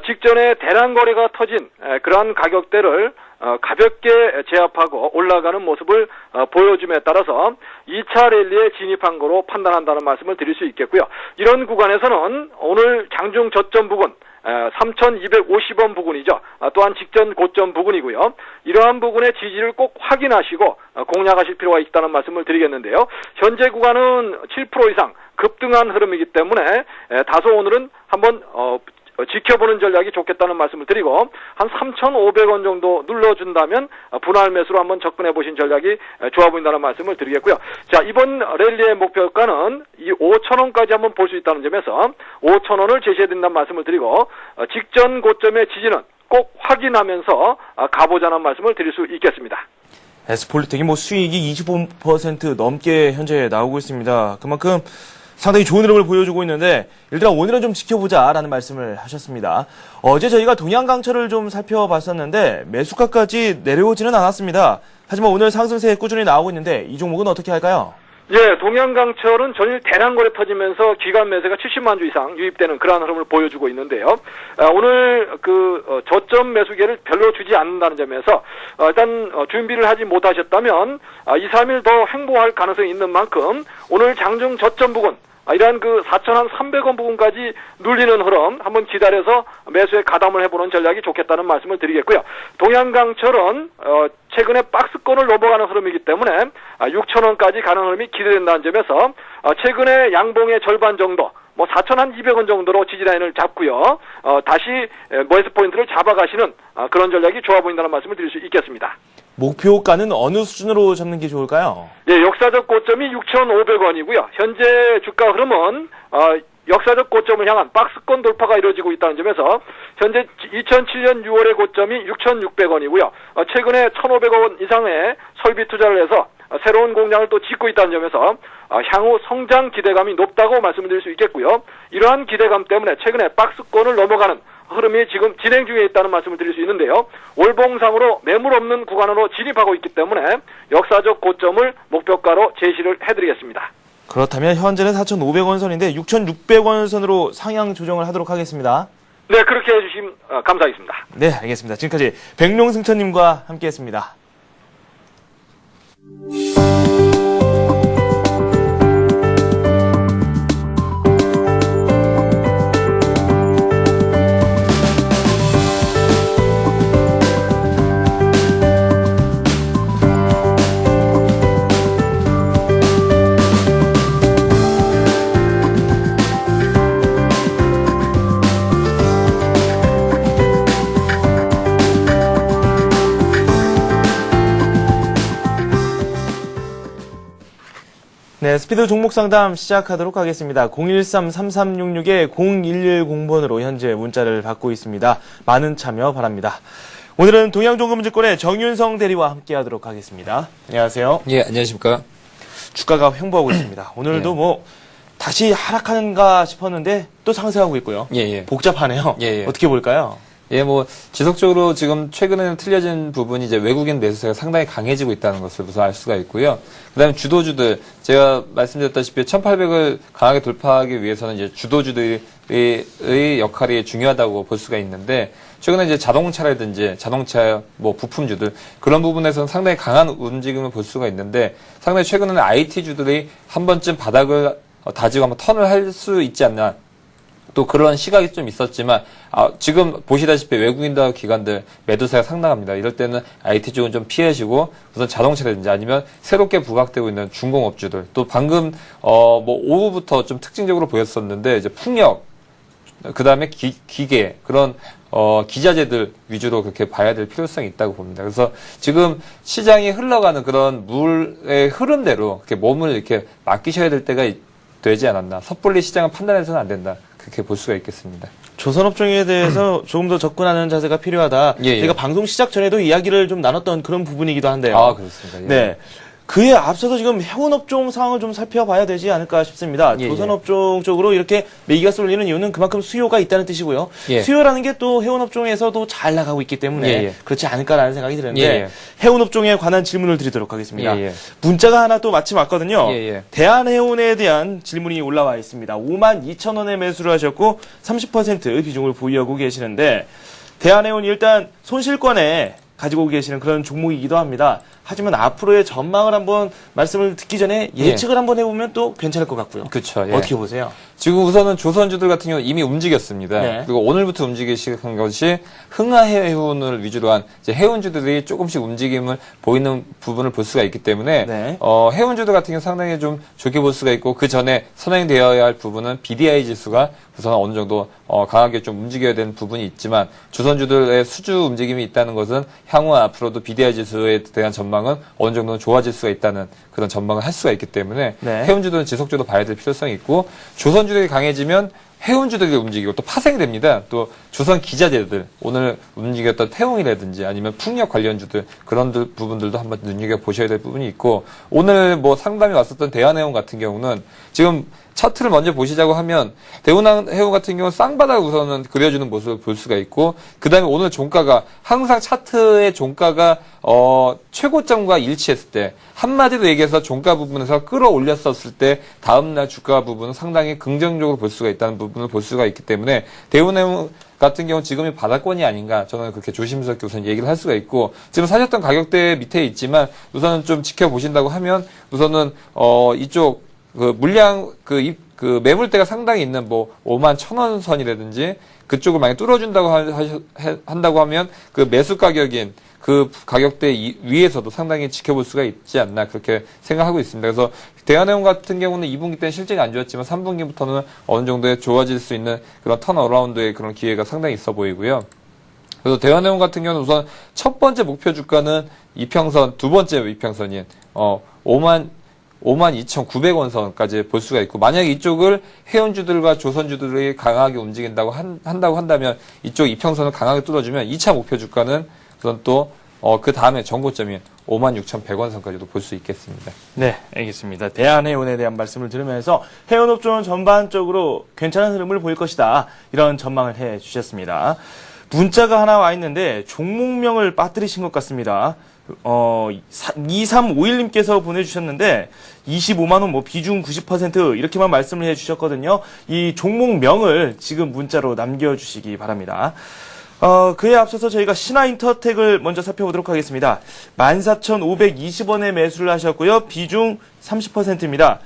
직전에 대량 거래가 터진 그러한 가격대를 가볍게 제압하고 올라가는 모습을 보여줌에 따라서 2차 랠리에 진입한 거로 판단한다는 말씀을 드릴 수 있겠고요. 이런 구간에서는 오늘 장중 저점 부근 3,250원 부근이죠. 또한 직전 고점 부근이고요. 이러한 부근의 지지를 꼭 확인하시고 공략하실 필요가 있다는 말씀을 드리겠는데요. 현재 구간은 7% 이상 급등한 흐름이기 때문에 다소 오늘은 한번 지켜보는 전략이 좋겠다는 말씀을 드리고 한 3,500원 정도 눌러준다면 분할 매수로 한번 접근해 보신 전략이 좋아 보인다는 말씀을 드리겠고요. 자, 이번 랠리의 목표가는 이 5,000원까지 한번 볼 수 있다는 점에서 5,000원을 제시해 드린다는 말씀을 드리고 직전 고점의 지지는 꼭 확인하면서 가보자는 말씀을 드릴 수 있겠습니다. S폴리텍이 수익이 25% 넘게 현재 나오고 있습니다. 그만큼 상당히 좋은 흐름을 보여주고 있는데 일단 오늘은 좀 지켜보자라는 말씀을 하셨습니다. 어제 저희가 동양강철을 좀 살펴봤었는데 매수가까지 내려오지는 않았습니다. 하지만 오늘 상승세 꾸준히 나오고 있는데 이 종목은 어떻게 할까요? 예, 동양강철은 전일 대량 거래 터지면서 기관 매수가 70만 주 이상 유입되는 그러한 흐름을 보여주고 있는데요. 오늘 저점 매수계를 별로 주지 않는다는 점에서 일단 준비를 하지 못하셨다면 2, 3일 더 횡보할 가능성이 있는 만큼 오늘 장중 저점 부근 이러한 4,300원 부분까지 눌리는 흐름 한번 기다려서 매수에 가담을 해보는 전략이 좋겠다는 말씀을 드리겠고요. 동양강철은 최근에 박스권을 넘어가는 흐름이기 때문에 6,000원까지 가는 흐름이 기대된다는 점에서 최근에 양봉의 절반 정도 4,200원 정도로 지지라인을 잡고요. 다시 매수 포인트를 잡아가시는 그런 전략이 좋아 보인다는 말씀을 드릴 수 있겠습니다. 목표가는 어느 수준으로 잡는 게 좋을까요? 예, 역사적 고점이 6,500원이고요. 현재 주가 흐름은 역사적 고점을 향한 박스권 돌파가 이루어지고 있다는 점에서 현재 2007년 6월의 고점이 6,600원이고요. 최근에 1,500원 이상의 설비 투자를 해서 새로운 공장을 또 짓고 있다는 점에서 향후 성장 기대감이 높다고 말씀드릴 수 있겠고요. 이러한 기대감 때문에 최근에 박스권을 넘어가는 흐름이 지금 진행 중에 있다는 말씀을 드릴 수 있는데요. 월봉상으로 매물 없는 구간으로 진입하고 있기 때문에 역사적 고점을 목표가로 제시를 해드리겠습니다. 그렇다면 현재는 4,500원 선인데 6,600원 선으로 상향 조정을 하도록 하겠습니다. 네, 그렇게 해주시면 감사하겠습니다. 네, 알겠습니다. 지금까지 백룡승천님과 함께했습니다. 네, 스피드 종목 상담 시작하도록 하겠습니다. 013-3366-0110번으로 현재 문자를 받고 있습니다. 많은 참여 바랍니다. 오늘은 동양종금증권의 정윤성 대리와 함께하도록 하겠습니다. 안녕하세요. 예, 안녕하십니까. 주가가 횡보하고 있습니다. 오늘도 다시 하락하는가 싶었는데 또 상승하고 있고요. 예. 복잡하네요. 예. 어떻게 볼까요? 예, 지속적으로 지금 최근에는 틀려진 부분이 이제 외국인 매수세가 상당히 강해지고 있다는 것을 우선 알 수가 있고요. 그 다음에 주도주들, 제가 말씀드렸다시피 1800을 강하게 돌파하기 위해서는 이제 주도주들의 역할이 중요하다고 볼 수가 있는데, 최근에 이제 자동차라든지 자동차 부품주들, 그런 부분에서는 상당히 강한 움직임을 볼 수가 있는데, 상당히 최근에는 IT주들이 한 번쯤 바닥을 다지고 한번 턴을 할 수 있지 않나. 또 그런 시각이 좀 있었지만 지금 보시다시피 외국인들 기관들 매도세가 상당합니다. 이럴 때는 IT 쪽은 좀 피하시고 우선 자동차라든지 아니면 새롭게 부각되고 있는 중공업주들 또 방금 오후부터 좀 특징적으로 보였었는데 이제 풍력 그 다음에 기계 그런 기자재들 위주로 그렇게 봐야 될 필요성이 있다고 봅니다. 그래서 지금 시장이 흘러가는 그런 물의 흐름대로 이렇게 몸을 이렇게 맡기셔야 될 때가 되지 않았나. 섣불리 시장을 판단해서는 안 된다. 그렇게 볼 수가 있겠습니다. 조선업종에 대해서 조금 더 접근하는 자세가 필요하다. 예. 제가 방송 시작 전에도 이야기를 좀 나눴던 그런 부분이기도 한데요. 아, 그렇습니다. 예. 네. 그에 앞서서 지금 해운업종 상황을 좀 살펴봐야 되지 않을까 싶습니다. 예, 조선업종 쪽으로 이렇게 매기가 쏠리는 이유는 그만큼 수요가 있다는 뜻이고요. 예. 수요라는 게 또 해운업종에서도 잘 나가고 있기 때문에 예. 그렇지 않을까라는 생각이 드는데 예. 해운업종에 관한 질문을 드리도록 하겠습니다. 예. 문자가 하나 또 마침 왔거든요. 예. 대한해운에 대한 질문이 올라와 있습니다. 52,000원에 매수를 하셨고 30% 비중을 보유하고 계시는데 대한해운이 일단 손실권에 가지고 계시는 그런 종목이기도 합니다. 하지만 앞으로의 전망을 한번 말씀을 듣기 전에 예측을 한번 해보면 또 괜찮을 것 같고요. 그렇죠. 예. 어떻게 보세요? 지금 우선은 조선주들 같은 경우는 이미 움직였습니다. 네. 그리고 오늘부터 움직이기 시작한 것이 흥하해운을 위주로 한 이제 해운주들이 조금씩 움직임을 보이는 부분을 볼 수가 있기 때문에 네. 해운주들 같은 경우 상당히 좀 좋게 볼 수가 있고 그 전에 선행되어야 할 부분은 BDI 지수가 우선 어느 정도 강하게 좀 움직여야 되는 부분이 있지만 조선주들의 수주 움직임이 있다는 것은 향후 앞으로도 BDI 지수에 대한 전망은 어느 정도는 좋아질 수가 있다는 그런 전망을 할 수가 있기 때문에 네. 해운주들은 지속적으로 봐야 될 필요성이 있고 조선주들이 강해지면 해운주들이 움직이고 또 파생이 됩니다. 또 조선 기자재들 오늘 움직였던 태웅이라든지 아니면 풍력 관련주들 그런 부분들도 한번 눈여겨보셔야 될 부분이 있고 오늘 뭐 상담이 왔었던 대한해운 같은 경우는 지금 차트를 먼저 보시자고 하면 대한해운 같은 경우는 쌍바닥 우선은 그려주는 모습을 볼 수가 있고 그 다음에 오늘 종가가 항상 차트의 종가가 최고점과 일치했을 때 한마디로 얘기해서 종가 부분에서 끌어올렸었을 때 다음날 주가 부분은 상당히 긍정적으로 볼 수가 있다는 부분을 볼 수가 있기 때문에 대한해운 같은 경우는 지금이 바닥권이 아닌가 저는 그렇게 조심스럽게 우선 얘기를 할 수가 있고 지금 사셨던 가격대 밑에 있지만 우선은 좀 지켜보신다고 하면 우선은 이쪽 그 물량 그 매물대가 상당히 있는 뭐 51,000원 선이라든지 그쪽을 만약 뚫어준다고 한다고 하면 그 매수 가격인 그 가격대 위에서도 상당히 지켜볼 수가 있지 않나 그렇게 생각하고 있습니다. 그래서 대한해운 같은 경우는 2분기 때는 실적이 안 좋았지만 3분기부터는 어느 정도의 좋아질 수 있는 그런 턴어라운드의 그런 기회가 상당히 있어 보이고요. 그래서 대한해운 같은 경우는 우선 첫 번째 목표 주가는 이평선, 두 번째 이평선인 52,900원 선까지 볼 수가 있고 만약에 이쪽을 해운주들과 조선주들이 강하게 움직인다고 한다고 한다면 이쪽 이평선을 강하게 뚫어주면 2차 목표 주가는 우선 또 그 다음에 정고점인 56,100원 선까지도 볼 수 있겠습니다. 네, 알겠습니다. 대한해운에 대한 말씀을 들으면서 해운업종은 전반적으로 괜찮은 흐름을 보일 것이다. 이런 전망을 해 주셨습니다. 문자가 하나 와 있는데 종목명을 빠뜨리신 것 같습니다. 2351님께서 보내주셨는데 25만원 뭐 비중 90% 이렇게만 말씀을 해주셨거든요. 이 종목명을 지금 문자로 남겨주시기 바랍니다. 그에 앞서서 저희가 신화인터텍을 먼저 살펴보도록 하겠습니다. 14,520원에 매수를 하셨고요. 비중 30%입니다.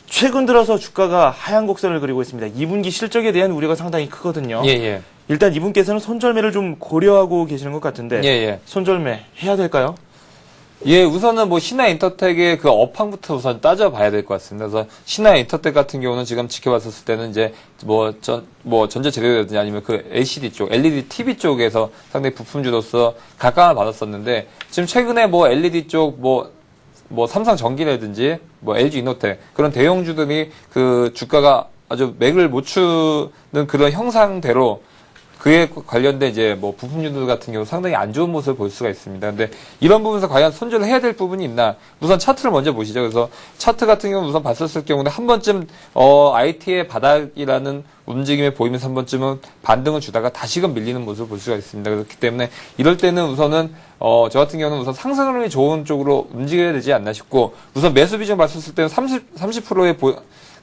최근 들어서 주가가 하향 곡선을 그리고 있습니다. 2분기 실적에 대한 우려가 상당히 크거든요. 예. 일단 이분께서는 손절매를 좀 고려하고 계시는 것 같은데 예. 손절매 해야 될까요? 예, 우선은 뭐 신화인터텍의 그 업황부터 우선 따져봐야 될 것 같습니다. 그래서 신화인터텍 같은 경우는 지금 지켜봤었을 때는 이제 전자 재료라든지 아니면 그 LCD 쪽, LED TV 쪽에서 상당히 부품주로서 각광을 받았었는데 지금 최근에 뭐 LED 쪽 뭐 삼성전기라든지 뭐 LG이노텍 그런 대형주들이 그 주가가 아주 맥을 못 추는 그런 형상대로 그에 관련된 이제 뭐 부품주들 같은 경우 상당히 안 좋은 모습을 볼 수가 있습니다. 근데 이런 부분에서 과연 손절을 해야 될 부분이 있나? 우선 차트를 먼저 보시죠. 그래서 차트 같은 경우 우선 봤었을 경우는 한 번쯤 IT의 바닥이라는 움직임에 보이면서 한 번쯤은 반등을 주다가 다시금 밀리는 모습을 볼 수가 있습니다. 그렇기 때문에 이럴 때는 우선은 저 같은 경우는 우선 상승 흐름이 좋은 쪽으로 움직여야 되지 않나 싶고 우선 매수 비중 봤었을 때는 30%의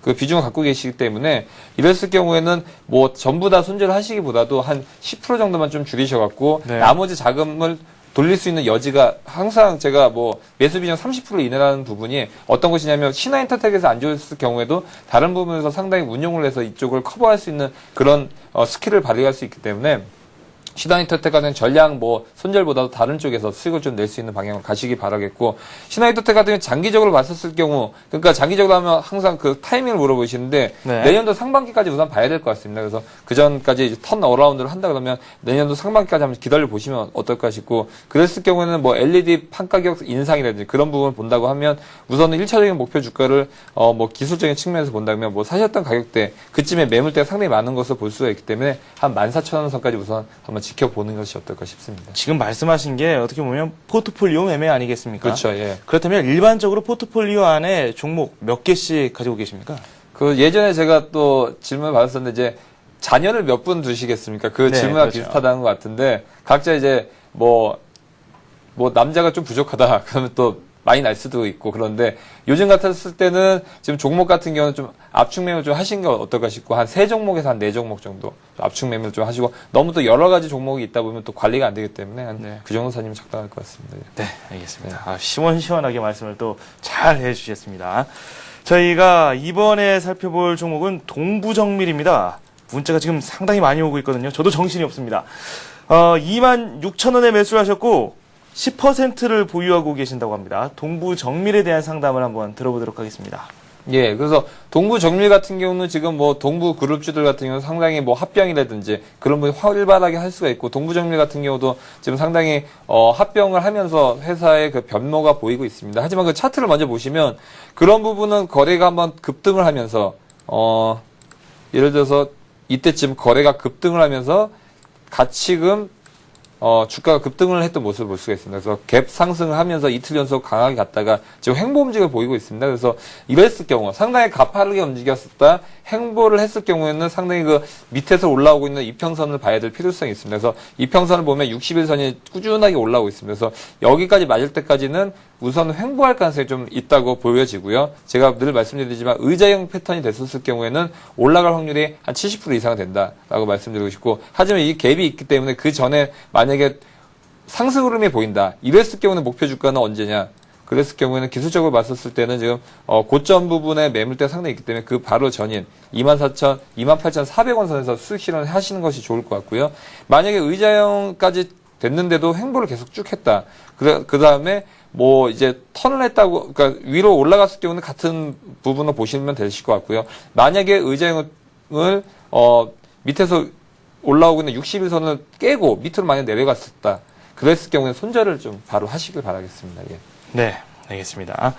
그 비중을 갖고 계시기 때문에 이랬을 경우에는 뭐 전부 다 손절을 하시기보다도 한 10% 정도만 좀 줄이셔갖고 네. 나머지 자금을 돌릴 수 있는 여지가 항상 제가 뭐 매수 비중 30% 이내라는 부분이 어떤 것이냐면 신화인터텍에서 안 좋았을 경우에도 다른 부분에서 상당히 운용을 해서 이쪽을 커버할 수 있는 그런 스킬을 발휘할 수 있기 때문에 신화인터텍 같은 전량 뭐 손절보다도 다른 쪽에서 수익을 좀 낼 수 있는 방향으로 가시기 바라겠고 신화인터텍 같은 경우 장기적으로 봤었을 경우 그러니까 장기적으로 하면 항상 그 타이밍을 물어보시는데 네. 내년도 상반기까지 우선 봐야 될 것 같습니다. 그래서 그 전까지 이제 턴 어라운드를 한다 그러면 내년도 상반기까지 한번 기다려 보시면 어떨까 싶고 그랬을 경우에는 뭐 LED 판 가격 인상이라든지 그런 부분을 본다고 하면 우선은 1차적인 목표 주가를 뭐 기술적인 측면에서 본다면 뭐 사셨던 가격대 그쯤에 매물대가 상당히 많은 것을 볼 수가 있기 때문에 한 14,000원 선까지 우선 한번 지켜보는 것이 어떨까 싶습니다. 지금 말씀하신 게 어떻게 보면 포트폴리오 매매 아니겠습니까? 그렇죠. 예. 그렇다면 일반적으로 포트폴리오 안에 종목 몇 개씩 가지고 계십니까? 그 예전에 제가 또 질문을 받았었는데 이제 자녀를 몇 분 두시겠습니까? 그 네, 질문과 그렇죠. 비슷하다는 것 같은데 각자 이제 뭐 남자가 좀 부족하다 그러면 또 많이 날 수도 있고 그런데 요즘 같았을 때는 지금 종목 같은 경우는 좀 압축 매매 좀 하신 거 어떨까 싶고 한 3종목에서 한 4종목 정도 압축 매매를 좀 하시고 너무 또 여러 가지 종목이 있다 보면 또 관리가 안 되기 때문에 한 그 정도 사님이 적당할 것 같습니다. 네, 알겠습니다. 아, 시원시원하게 말씀을 또 잘 해주셨습니다. 저희가 이번에 살펴볼 종목은 동부정밀입니다. 문자가 지금 상당히 많이 오고 있거든요. 저도 정신이 없습니다. 26,000원에 매수를 하셨고 10%를 보유하고 계신다고 합니다. 동부정밀에 대한 상담을 한번 들어보도록 하겠습니다. 예, 그래서 동부정밀 같은 경우는 지금 뭐 동부그룹주들 같은 경우는 상당히 뭐 합병이라든지 그런 분이 활발하게 할 수가 있고 동부정밀 같은 경우도 지금 상당히 합병을 하면서 회사의 그 변모가 보이고 있습니다. 하지만 그 차트를 먼저 보시면 그런 부분은 거래가 한번 급등을 하면서 예를 들어서 이때쯤 거래가 급등을 하면서 가치금 주가가 급등을 했던 모습을 볼 수가 있습니다. 그래서 갭 상승을 하면서 이틀 연속 강하게 갔다가 지금 횡보 움직임을 보이고 있습니다. 그래서 이랬을 경우 상당히 가파르게 움직였었다 횡보를 했을 경우에는 상당히 그 밑에서 올라오고 있는 이평선을 봐야 될 필요성이 있습니다. 그래서 이평선을 보면 60일선이 꾸준하게 올라오고 있습니다. 그래서 여기까지 맞을 때까지는 우선 횡보할 가능성이 좀 있다고 보여지고요. 제가 늘 말씀드리지만 의자형 패턴이 됐었을 경우에는 올라갈 확률이 한 70% 이상은 된다라고 말씀드리고 싶고 하지만 이 갭이 있기 때문에 그 전에 만약에 상승 흐름이 보인다. 이랬을 경우는 목표 주가는 언제냐? 그랬을 경우에는 기술적으로 봤었을 때는 지금 고점 부분에 매물대가 상당히 있기 때문에 그 바로 전인 28,400원 선에서 수익 실현하시는 것이 좋을 것 같고요. 만약에 의자형까지 됐는데도 횡보를 계속 쭉 했다. 그 다음에 뭐 이제 턴을 했다고 그러니까 위로 올라갔을 경우는 같은 부분을 보시면 되실 것 같고요. 만약에 의자형을 밑에서 올라오고 있는 60일선을 깨고 밑으로 만약 내려갔었다. 그랬을 경우에는 손절을 좀 바로 하시길 바라겠습니다. 예. 네, 알겠습니다.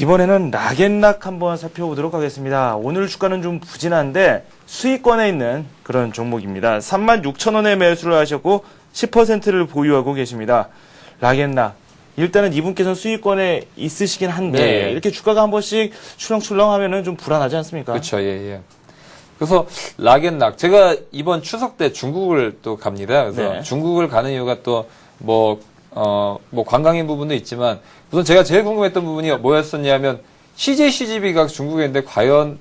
이번에는 락앤락 한번 살펴보도록 하겠습니다. 오늘 주가는 좀 부진한데 수익권에 있는 그런 종목입니다. 36,000원에 매수를 하셨고 10%를 보유하고 계십니다. 락앤락. 일단은 이분께서는 수익권에 있으시긴 한데 네. 이렇게 주가가 한 번씩 출렁출렁 하면은 좀 불안하지 않습니까? 그렇죠. 예, 예. 그래서 락앤락 제가 이번 추석 때 중국을 또 갑니다. 그래서 네. 중국을 가는 이유가 또 뭐 관광인 부분도 있지만 우선 제가 제일 궁금했던 부분이 뭐였었냐면 CJ CGV가 중국에 있는데 과연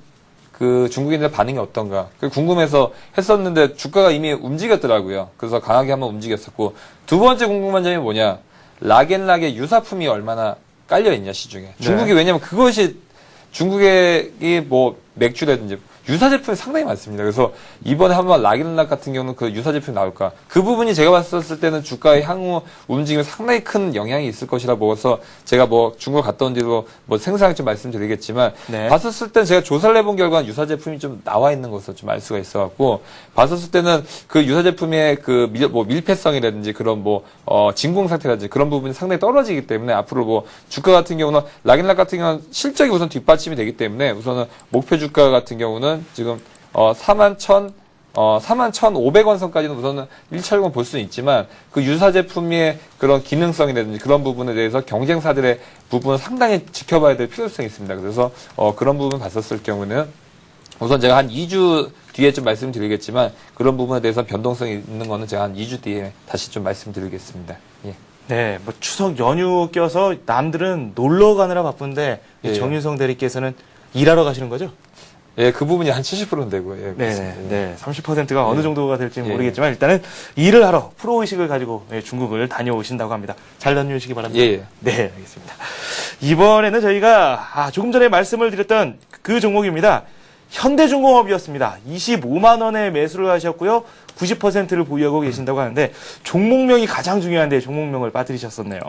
그 중국인들 반응이 어떤가 궁금해서 했었는데 주가가 이미 움직였더라고요. 그래서 강하게 한번 움직였었고 두 번째 궁금한 점이 뭐냐 락앤락의 유사품이 얼마나 깔려 있냐 시중에 중국이 왜냐면 그것이 중국의 뭐 맥주라든지 유사 제품이 상당히 많습니다. 그래서 이번에 한번 락앤락 같은 경우는 그 유사 제품이 나올까? 그 부분이 제가 봤었을 때는 주가의 향후 움직임에 상당히 큰 영향이 있을 것이라 보고서 제가 뭐 중국 갔다 온 뒤로 뭐 생생하게 좀 말씀드리겠지만 네. 봤었을 때는 제가 조사를 해본 결과 유사 제품이 좀 나와 있는 것을 좀 알 수가 있어갖고 봤었을 때는 그 유사 제품의 그 밀폐성이라든지 그런 뭐 진공 상태라든지 그런 부분이 상당히 떨어지기 때문에 앞으로 뭐 주가 같은 경우는 락앤락 같은 경우는 실적이 우선 뒷받침이 되기 때문에 우선은 목표 주가 같은 경우는 지금 41,500원 선까지는 우선은 1차적으로 볼 수는 있지만 그 유사 제품의 그런 기능성이라든지 그런 부분에 대해서 경쟁사들의 부분을 상당히 지켜봐야 될 필요성이 있습니다. 그래서 그런 부분 봤었을 경우는 우선 제가 한 2주 뒤에 좀 말씀드리겠지만 그런 부분에 대해서 변동성이 있는 거는 제가 한 2주 뒤에 다시 좀 말씀드리겠습니다. 예. 네, 뭐 추석 연휴 껴서 남들은 놀러 가느라 바쁜데 예. 정윤성 대리께서는 일하러 가시는 거죠? 예, 그 부분이 한 70%는 되고요. 예, 네, 네. 30%가 어느 예. 정도가 될지는 예. 모르겠지만 일단은 일을 하러 프로의식을 가지고 중국을 다녀오신다고 합니다. 잘 다녀오시기 바랍니다. 예, 예. 네, 알겠습니다. 이번에는 저희가 조금 전에 말씀을 드렸던 그 종목입니다. 현대중공업이었습니다. 25만 원에 매수를 하셨고요. 90%를 보유하고 계신다고 하는데 종목명이 가장 중요한데 종목명을 빠뜨리셨었네요.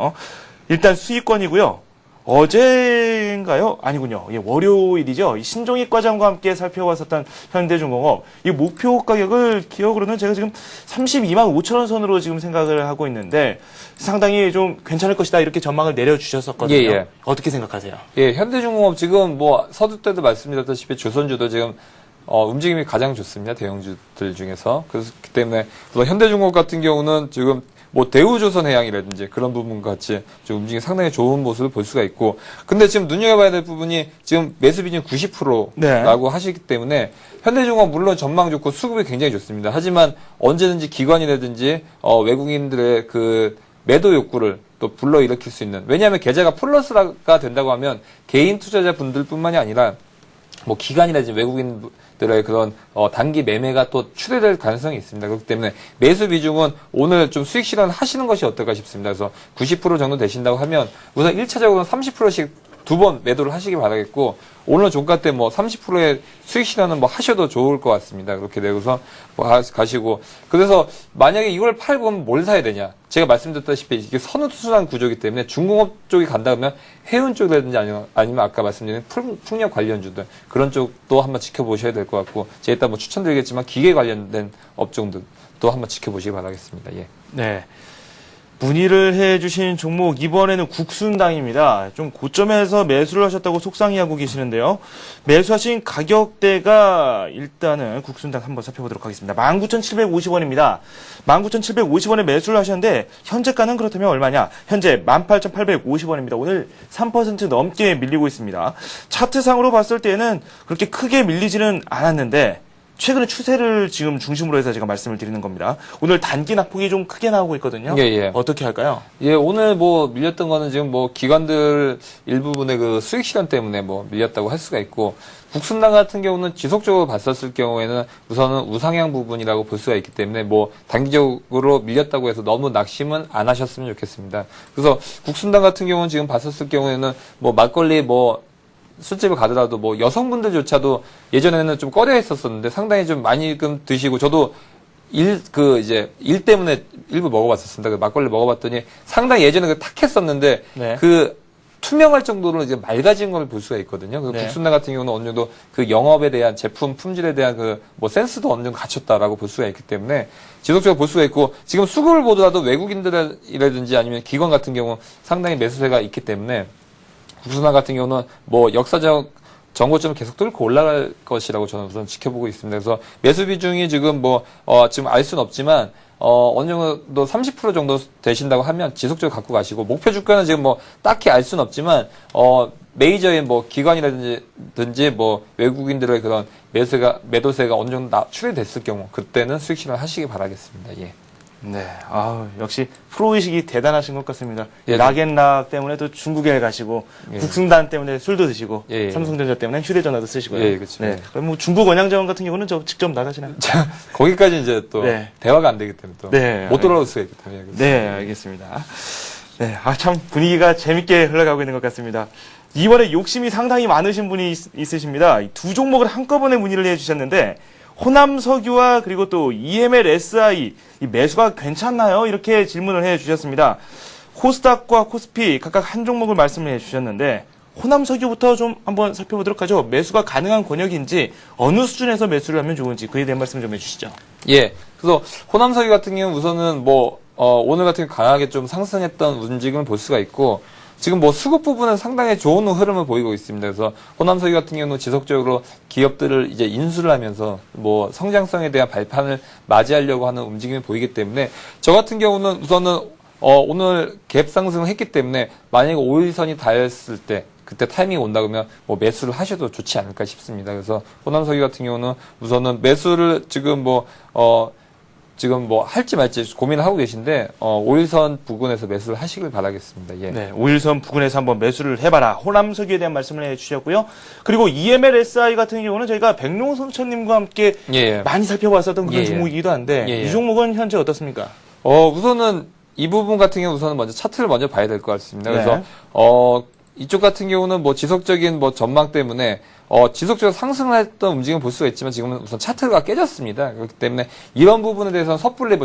일단 수익권이고요. 어제인가요? 아니군요. 예, 월요일이죠. 이 신종익 과장과 함께 살펴봤었던 현대중공업. 이 목표 가격을 기억으로는 제가 지금 32만 5천 원 선으로 지금 생각을 하고 있는데 상당히 좀 괜찮을 것이다 이렇게 전망을 내려주셨었거든요. 예, 예. 어떻게 생각하세요? 예, 현대중공업 지금 뭐 서두 때도 말씀드렸다시피 조선주도 지금 움직임이 가장 좋습니다. 대형주들 중에서. 그래서 그 때문에 현대중공업 같은 경우는 지금 뭐 대우조선해양이라든지 그런 부분 같이 좀 움직임이 상당히 좋은 모습을 볼 수가 있고, 근데 지금 눈여겨봐야 될 부분이 지금 매수 비중 90%라고 하시기 때문에 현대중공업 물론 전망 좋고 수급이 굉장히 좋습니다. 하지만 언제든지 기관이라든지 외국인들의 그 매도 욕구를 또 불러일으킬 수 있는, 왜냐하면 계좌가 플러스가 된다고 하면 개인 투자자분들뿐만이 아니라 뭐 기관이라든지 외국인들의 그런 단기 매매가 또 출회될 가능성이 있습니다. 그렇기 때문에 매수 비중은 오늘 좀 수익 실현 하시는 것이 어떨까 싶습니다. 그래서 90% 정도 되신다고 하면 우선 1차적으로는 30%씩 2번 매도를 하시기 바라겠고, 오늘 종가 때 뭐 30%의 수익 실현은 뭐 하셔도 좋을 것 같습니다. 그렇게 되고서 뭐 가시고, 그래서 만약에 이걸 팔고 뭘 사야 되냐? 제가 말씀드렸다시피 이게 선후수순환 구조이기 때문에 중공업 쪽이 간다 그러면 해운 쪽이라든지 아니면 아까 말씀드린 풍력 관련주들 그런 쪽도 한번 지켜보셔야 될 것 같고, 제가 이따 뭐 추천드리겠지만 기계 관련된 업종들도 한번 지켜보시기 바라겠습니다. 예. 네. 문의를 해주신 종목, 이번에는 국순당입니다. 좀 고점에서 매수를 하셨다고 속상해하고 계시는데요. 매수하신 가격대가 일단은 국순당 한번 살펴보도록 하겠습니다. 19,750원입니다. 19,750원에 매수를 하셨는데 현재가는 그렇다면 얼마냐? 현재 18,850원입니다. 오늘 3% 넘게 밀리고 있습니다. 차트상으로 봤을 때는 그렇게 크게 밀리지는 않았는데 최근에 추세를 지금 중심으로 해서 제가 말씀을 드리는 겁니다. 오늘 단기 낙폭이 좀 크게 나오고 있거든요. 예. 어떻게 할까요? 예, 오늘 뭐 밀렸던 거는 지금 뭐 기관들 일부분의 그 수익 실현 때문에 뭐 밀렸다고 할 수가 있고, 국순당 같은 경우는 지속적으로 봤었을 경우에는 우선은 우상향 부분이라고 볼 수가 있기 때문에 뭐 단기적으로 밀렸다고 해서 너무 낙심은 안 하셨으면 좋겠습니다. 그래서 국순당 같은 경우는 지금 봤었을 경우에는 뭐 막걸리 뭐 술집을 가더라도 뭐 여성분들조차도 예전에는 좀 꺼려 했었었는데 상당히 좀 많이 드시고, 저도 일 때문에 일부 먹어봤었습니다. 그 막걸리 먹어봤더니 상당히 예전에 탁했었는데 네. 그 투명할 정도로 이제 맑아진 걸 볼 수가 있거든요. 그 네. 국순당 같은 경우는 어느 정도 그 영업에 대한 제품 품질에 대한 그 뭐 센스도 어느 정도 갖췄다라고 볼 수가 있기 때문에 지속적으로 볼 수가 있고, 지금 수급을 보더라도 외국인들이라든지 아니면 기관 같은 경우 상당히 매수세가 있기 때문에 국순당 같은 경우는 뭐 역사적 정고점을 계속 뚫고 올라갈 것이라고 저는 우선 지켜보고 있습니다. 그래서 매수 비중이 지금 지금 알 수는 없지만, 어느 정도 30% 정도 되신다고 하면 지속적으로 갖고 가시고, 목표 주가는 지금 뭐 딱히 알 수는 없지만, 메이저의 뭐 기관이라든지 뭐 외국인들의 그런 매도세가 어느 정도 출회됐을 경우, 그때는 수익 실현 하시기 바라겠습니다. 예. 네. 역시 프로의식이 대단하신 것 같습니다. 예, 락앤락 때문에 또 중국에 가시고, 예. 국순당 때문에 술도 드시고, 예. 삼성전자 때문에 휴대전화도 쓰시고요. 예, 그렇죠. 네. 그럼 뭐 중국 원양자원 같은 경우는 저 직접 나가시나요? 거기까지 이제 또 네. 대화가 안 되기 때문에 또 네. 못 돌아올 수가 있기 때문에. 네, 알겠습니다. 네, 참 분위기가 재밌게 흘러가고 있는 것 같습니다. 이번에 욕심이 상당히 많으신 분이 있으십니다. 두 종목을 한꺼번에 문의를 해주셨는데, 호남석유와 그리고 또 EML-SI 이 매수가 괜찮나요? 이렇게 질문을 해주셨습니다. 코스닥과 코스피 각각 한 종목을 말씀을 해주셨는데, 호남석유부터 좀 한번 살펴보도록 하죠. 매수가 가능한 권역인지, 어느 수준에서 매수를 하면 좋은지 그에 대한 말씀 좀 해주시죠. 예. 그래서 호남석유 같은 경우는 우선은 오늘 같은 경우 강하게 좀 상승했던 움직임을 볼 수가 있고, 지금 뭐 수급 부분은 상당히 좋은 흐름을 보이고 있습니다. 그래서 호남석유 같은 경우는 지속적으로 기업들을 이제 인수를 하면서 뭐 성장성에 대한 발판을 맞이하려고 하는 움직임이 보이기 때문에, 저 같은 경우는 우선은 오늘 갭 상승을 했기 때문에 만약에 5일선이 닿았을 때 그때 타이밍이 온다 그러면 뭐 매수를 하셔도 좋지 않을까 싶습니다. 그래서 호남석유 같은 경우는 우선은 매수를 지금 할지 말지 고민을 하고 계신데, 5일선 부근에서 매수를 하시길 바라겠습니다. 예. 네, 5일선 부근에서 한번 매수를 해봐라. 호남석유에 대한 말씀을 해주셨고요. 그리고 EML-SI 같은 경우는 저희가 백룡성천님과 함께 예. 많이 살펴봤었던 그런 예. 종목이기도 한데, 예. 이 종목은 현재 어떻습니까? 우선은 이 부분 같은 경우 우선은 먼저 차트를 먼저 봐야 될 것 같습니다. 그래서, 네. 이쪽 같은 경우는 뭐 지속적인 전망 때문에 지속적으로 상승을 했던 움직임을 볼 수가 있지만, 지금은 우선 차트가 깨졌습니다. 그렇기 때문에 이런 부분에 대해서는 섣불리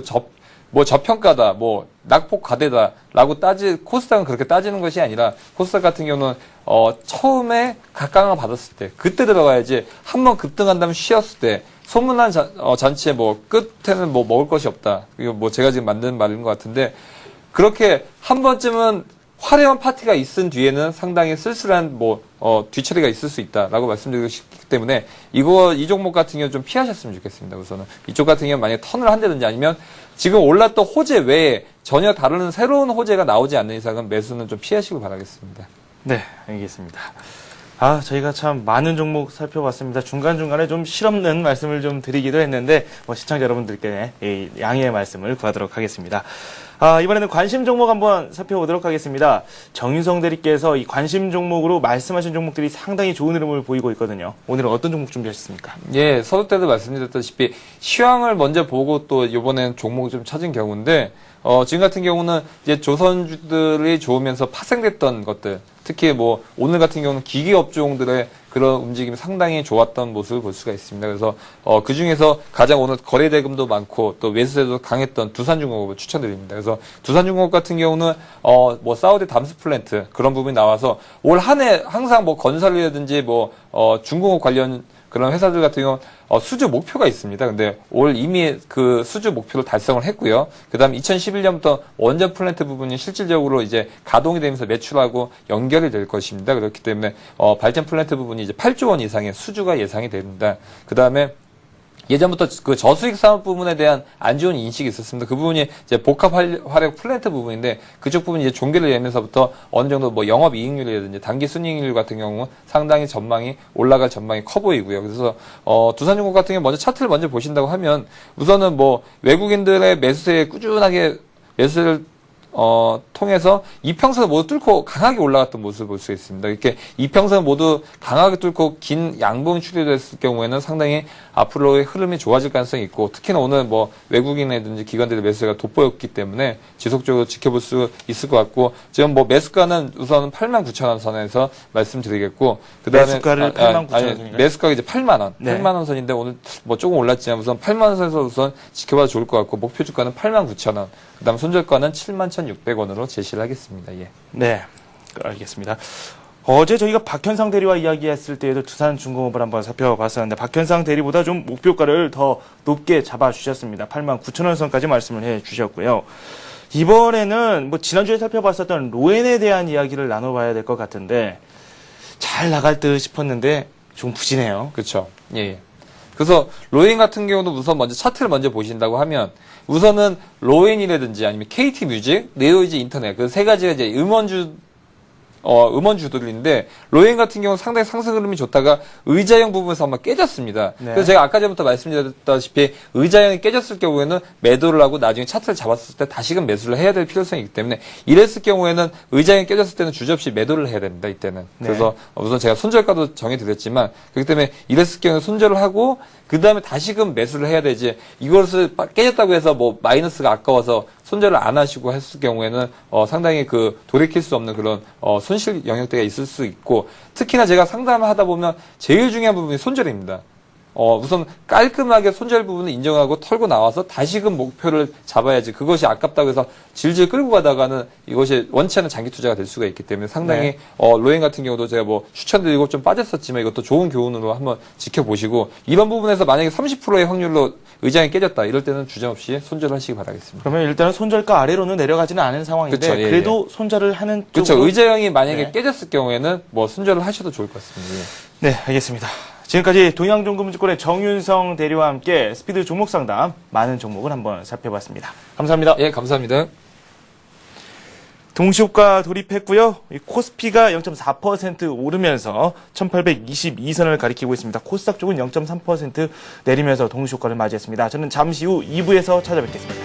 저평가다, 낙폭 과대다라고 코스닥은 그렇게 따지는 것이 아니라, 코스닥 같은 경우는 처음에 각광을 받았을 때 그때 들어가야지, 한번 급등한 다음에 쉬었을 때 소문난 잔치에 끝에는 먹을 것이 없다. 이거 제가 지금 만든 말인 것 같은데, 그렇게 한 번쯤은 화려한 파티가 있은 뒤에는 상당히 쓸쓸한 뒤처리가 있을 수 있다라고 말씀드리고 싶기 때문에 이 종목 같은 경우 좀 피하셨으면 좋겠습니다. 우선은 이쪽 같은 경우 만약에 턴을 한다든지 아니면 지금 올랐던 호재 외에 전혀 다른 새로운 호재가 나오지 않는 이상은 매수는 좀 피하시길 바라겠습니다. 네, 알겠습니다. 저희가 참 많은 종목 살펴봤습니다. 중간중간에 좀 실없는 말씀을 좀 드리기도 했는데, 시청자 여러분들께 양해의 말씀을 구하도록 하겠습니다. 이번에는 관심 종목 한번 살펴보도록 하겠습니다. 정윤성 대리께서 이 관심 종목으로 말씀하신 종목들이 상당히 좋은 흐름을 보이고 있거든요. 오늘은 어떤 종목 준비하셨습니까? 예, 서두 때도 말씀드렸다시피 시황을 먼저 보고 또 이번에는 종목을 좀 찾은 경우인데, 지금 같은 경우는 이제 조선주들이 좋으면서 파생됐던 것들, 특히 오늘 같은 경우는 기기 업종들의 그런 움직임이 상당히 좋았던 모습을 볼 수가 있습니다. 그래서, 그 중에서 가장 오늘 거래 대금도 많고 또 매수세도 강했던 두산중공업을 추천드립니다. 그래서 두산중공업 같은 경우는, 사우디 담스 플랜트 그런 부분이 나와서 올 한 해 항상 건설이라든지 중공업 관련 그런 회사들 같은 경우는 수주 목표가 있습니다. 근데 올 이미 그 수주 목표를 달성을 했고요. 그 다음에 2011년부터 원전 플랜트 부분이 실질적으로 이제 가동이 되면서 매출하고 연결이 될 것입니다. 그렇기 때문에 발전 플랜트 부분이 이제 8조 원 이상의 수주가 예상이 됩니다. 그 다음에 예전부터 그 저수익 사업 부분에 대한 안 좋은 인식이 있었습니다. 그 부분이 이제 복합 화력 플랜트 부분인데 그쪽 부분이 이제 종결이 되면서부터 어느 정도 영업 이익률이라든지 단기 순이익률 같은 경우는 상당히 올라갈 전망이 커 보이고요. 그래서 두산중공업 같은 경우 먼저 차트를 먼저 보신다고 하면 우선은 외국인들의 매수세에 꾸준하게 매수세를 통해서 이평선을 모두 뚫고 강하게 올라갔던 모습을 볼 수 있습니다. 이렇게 이평선을 모두 강하게 뚫고 긴 양봉이 출hiện 됐을 경우에는 상당히 앞으로의 흐름이 좋아질 가능성이 있고 특히나 오늘 외국인이라든지 기관들의 매수세가 돋보였기 때문에 지속적으로 지켜볼 수 있을 것 같고 지금 매수가는 우선 89,000원 선에서 말씀드리겠고 그 다음에 매수가를 89,000원 매수가가 이제 8만원 네. 8만원 선인데 오늘 조금 올랐지만 우선 8만원 선에서 우선 지켜봐도 좋을 것 같고 목표 주가는 89,000원 그 다음 손절가는 71,600원으로 제시를 하겠습니다. 예. 네, 알겠습니다. 어제 저희가 박현상 대리와 이야기했을 때에도 두산중공업을 한번 살펴봤었는데 박현상 대리보다 좀 목표가를 더 높게 잡아주셨습니다. 89,000원 선까지 말씀을 해주셨고요. 이번에는 지난주에 살펴봤었던 로엔에 대한 이야기를 나눠봐야 될 것 같은데 잘 나갈 듯 싶었는데 좀 부진해요. 그렇죠. 예. 그래서 로엔 같은 경우도 우선 먼저 차트를 먼저 보신다고 하면 우선은 로엔이라든지 아니면 KT 뮤직, 네오이즈 인터넷 그 세 가지가 이제 음원주들인데 로엔 같은 경우는 상당히 상승 흐름이 좋다가 의자형 부분에서 한번 깨졌습니다. 네. 그래서 제가 아까 전부터 말씀드렸다시피 의자형이 깨졌을 경우에는 매도를 하고 나중에 차트를 잡았을 때 다시금 매수를 해야 될 필요성이 있기 때문에 이랬을 경우에는 의자형이 깨졌을 때는 주저없이 매도를 해야 됩니다. 이때는. 네. 그래서 우선 제가 손절가도 정해드렸지만 그렇기 때문에 이랬을 경우에 손절을 하고 그 다음에 다시금 매수를 해야 되지 이것을 깨졌다고 해서 마이너스가 아까워서 손절을 안 하시고 했을 경우에는 상당히 돌이킬 수 없는 그런 손실 영역대가 있을 수 있고 특히나 제가 상담을 하다 보면 제일 중요한 부분이 손절입니다. 우선 깔끔하게 손절 부분을 인정하고 털고 나와서 다시금 목표를 잡아야지 그것이 아깝다고 해서 질질 끌고 가다가는 이것이 원치 않은 장기 투자가 될 수가 있기 때문에 상당히 네. 로엔 같은 경우도 제가 추천드리고 좀 빠졌었지만 이것도 좋은 교훈으로 한번 지켜보시고 이런 부분에서 만약에 30%의 확률로 의장이 깨졌다 이럴 때는 주저없이 손절을 하시기 바라겠습니다. 그러면 일단은 손절가 아래로는 내려가지는 않은 상황인데 그쵸, 예, 그래도 손절을 하는 그렇죠. 의자형이 만약에 네. 깨졌을 경우에는 손절을 하셔도 좋을 것 같습니다. 예. 네, 알겠습니다. 지금까지 동양종금증권의 정윤성 대리와 함께 스피드 종목 상담 많은 종목을 한번 살펴봤습니다. 감사합니다. 예, 감사합니다. 동시호가 돌입했고요. 코스피가 0.4% 오르면서 1822선을 가리키고 있습니다. 코스닥 쪽은 0.3% 내리면서 동시호가를 맞이했습니다. 저는 잠시 후 2부에서 찾아뵙겠습니다.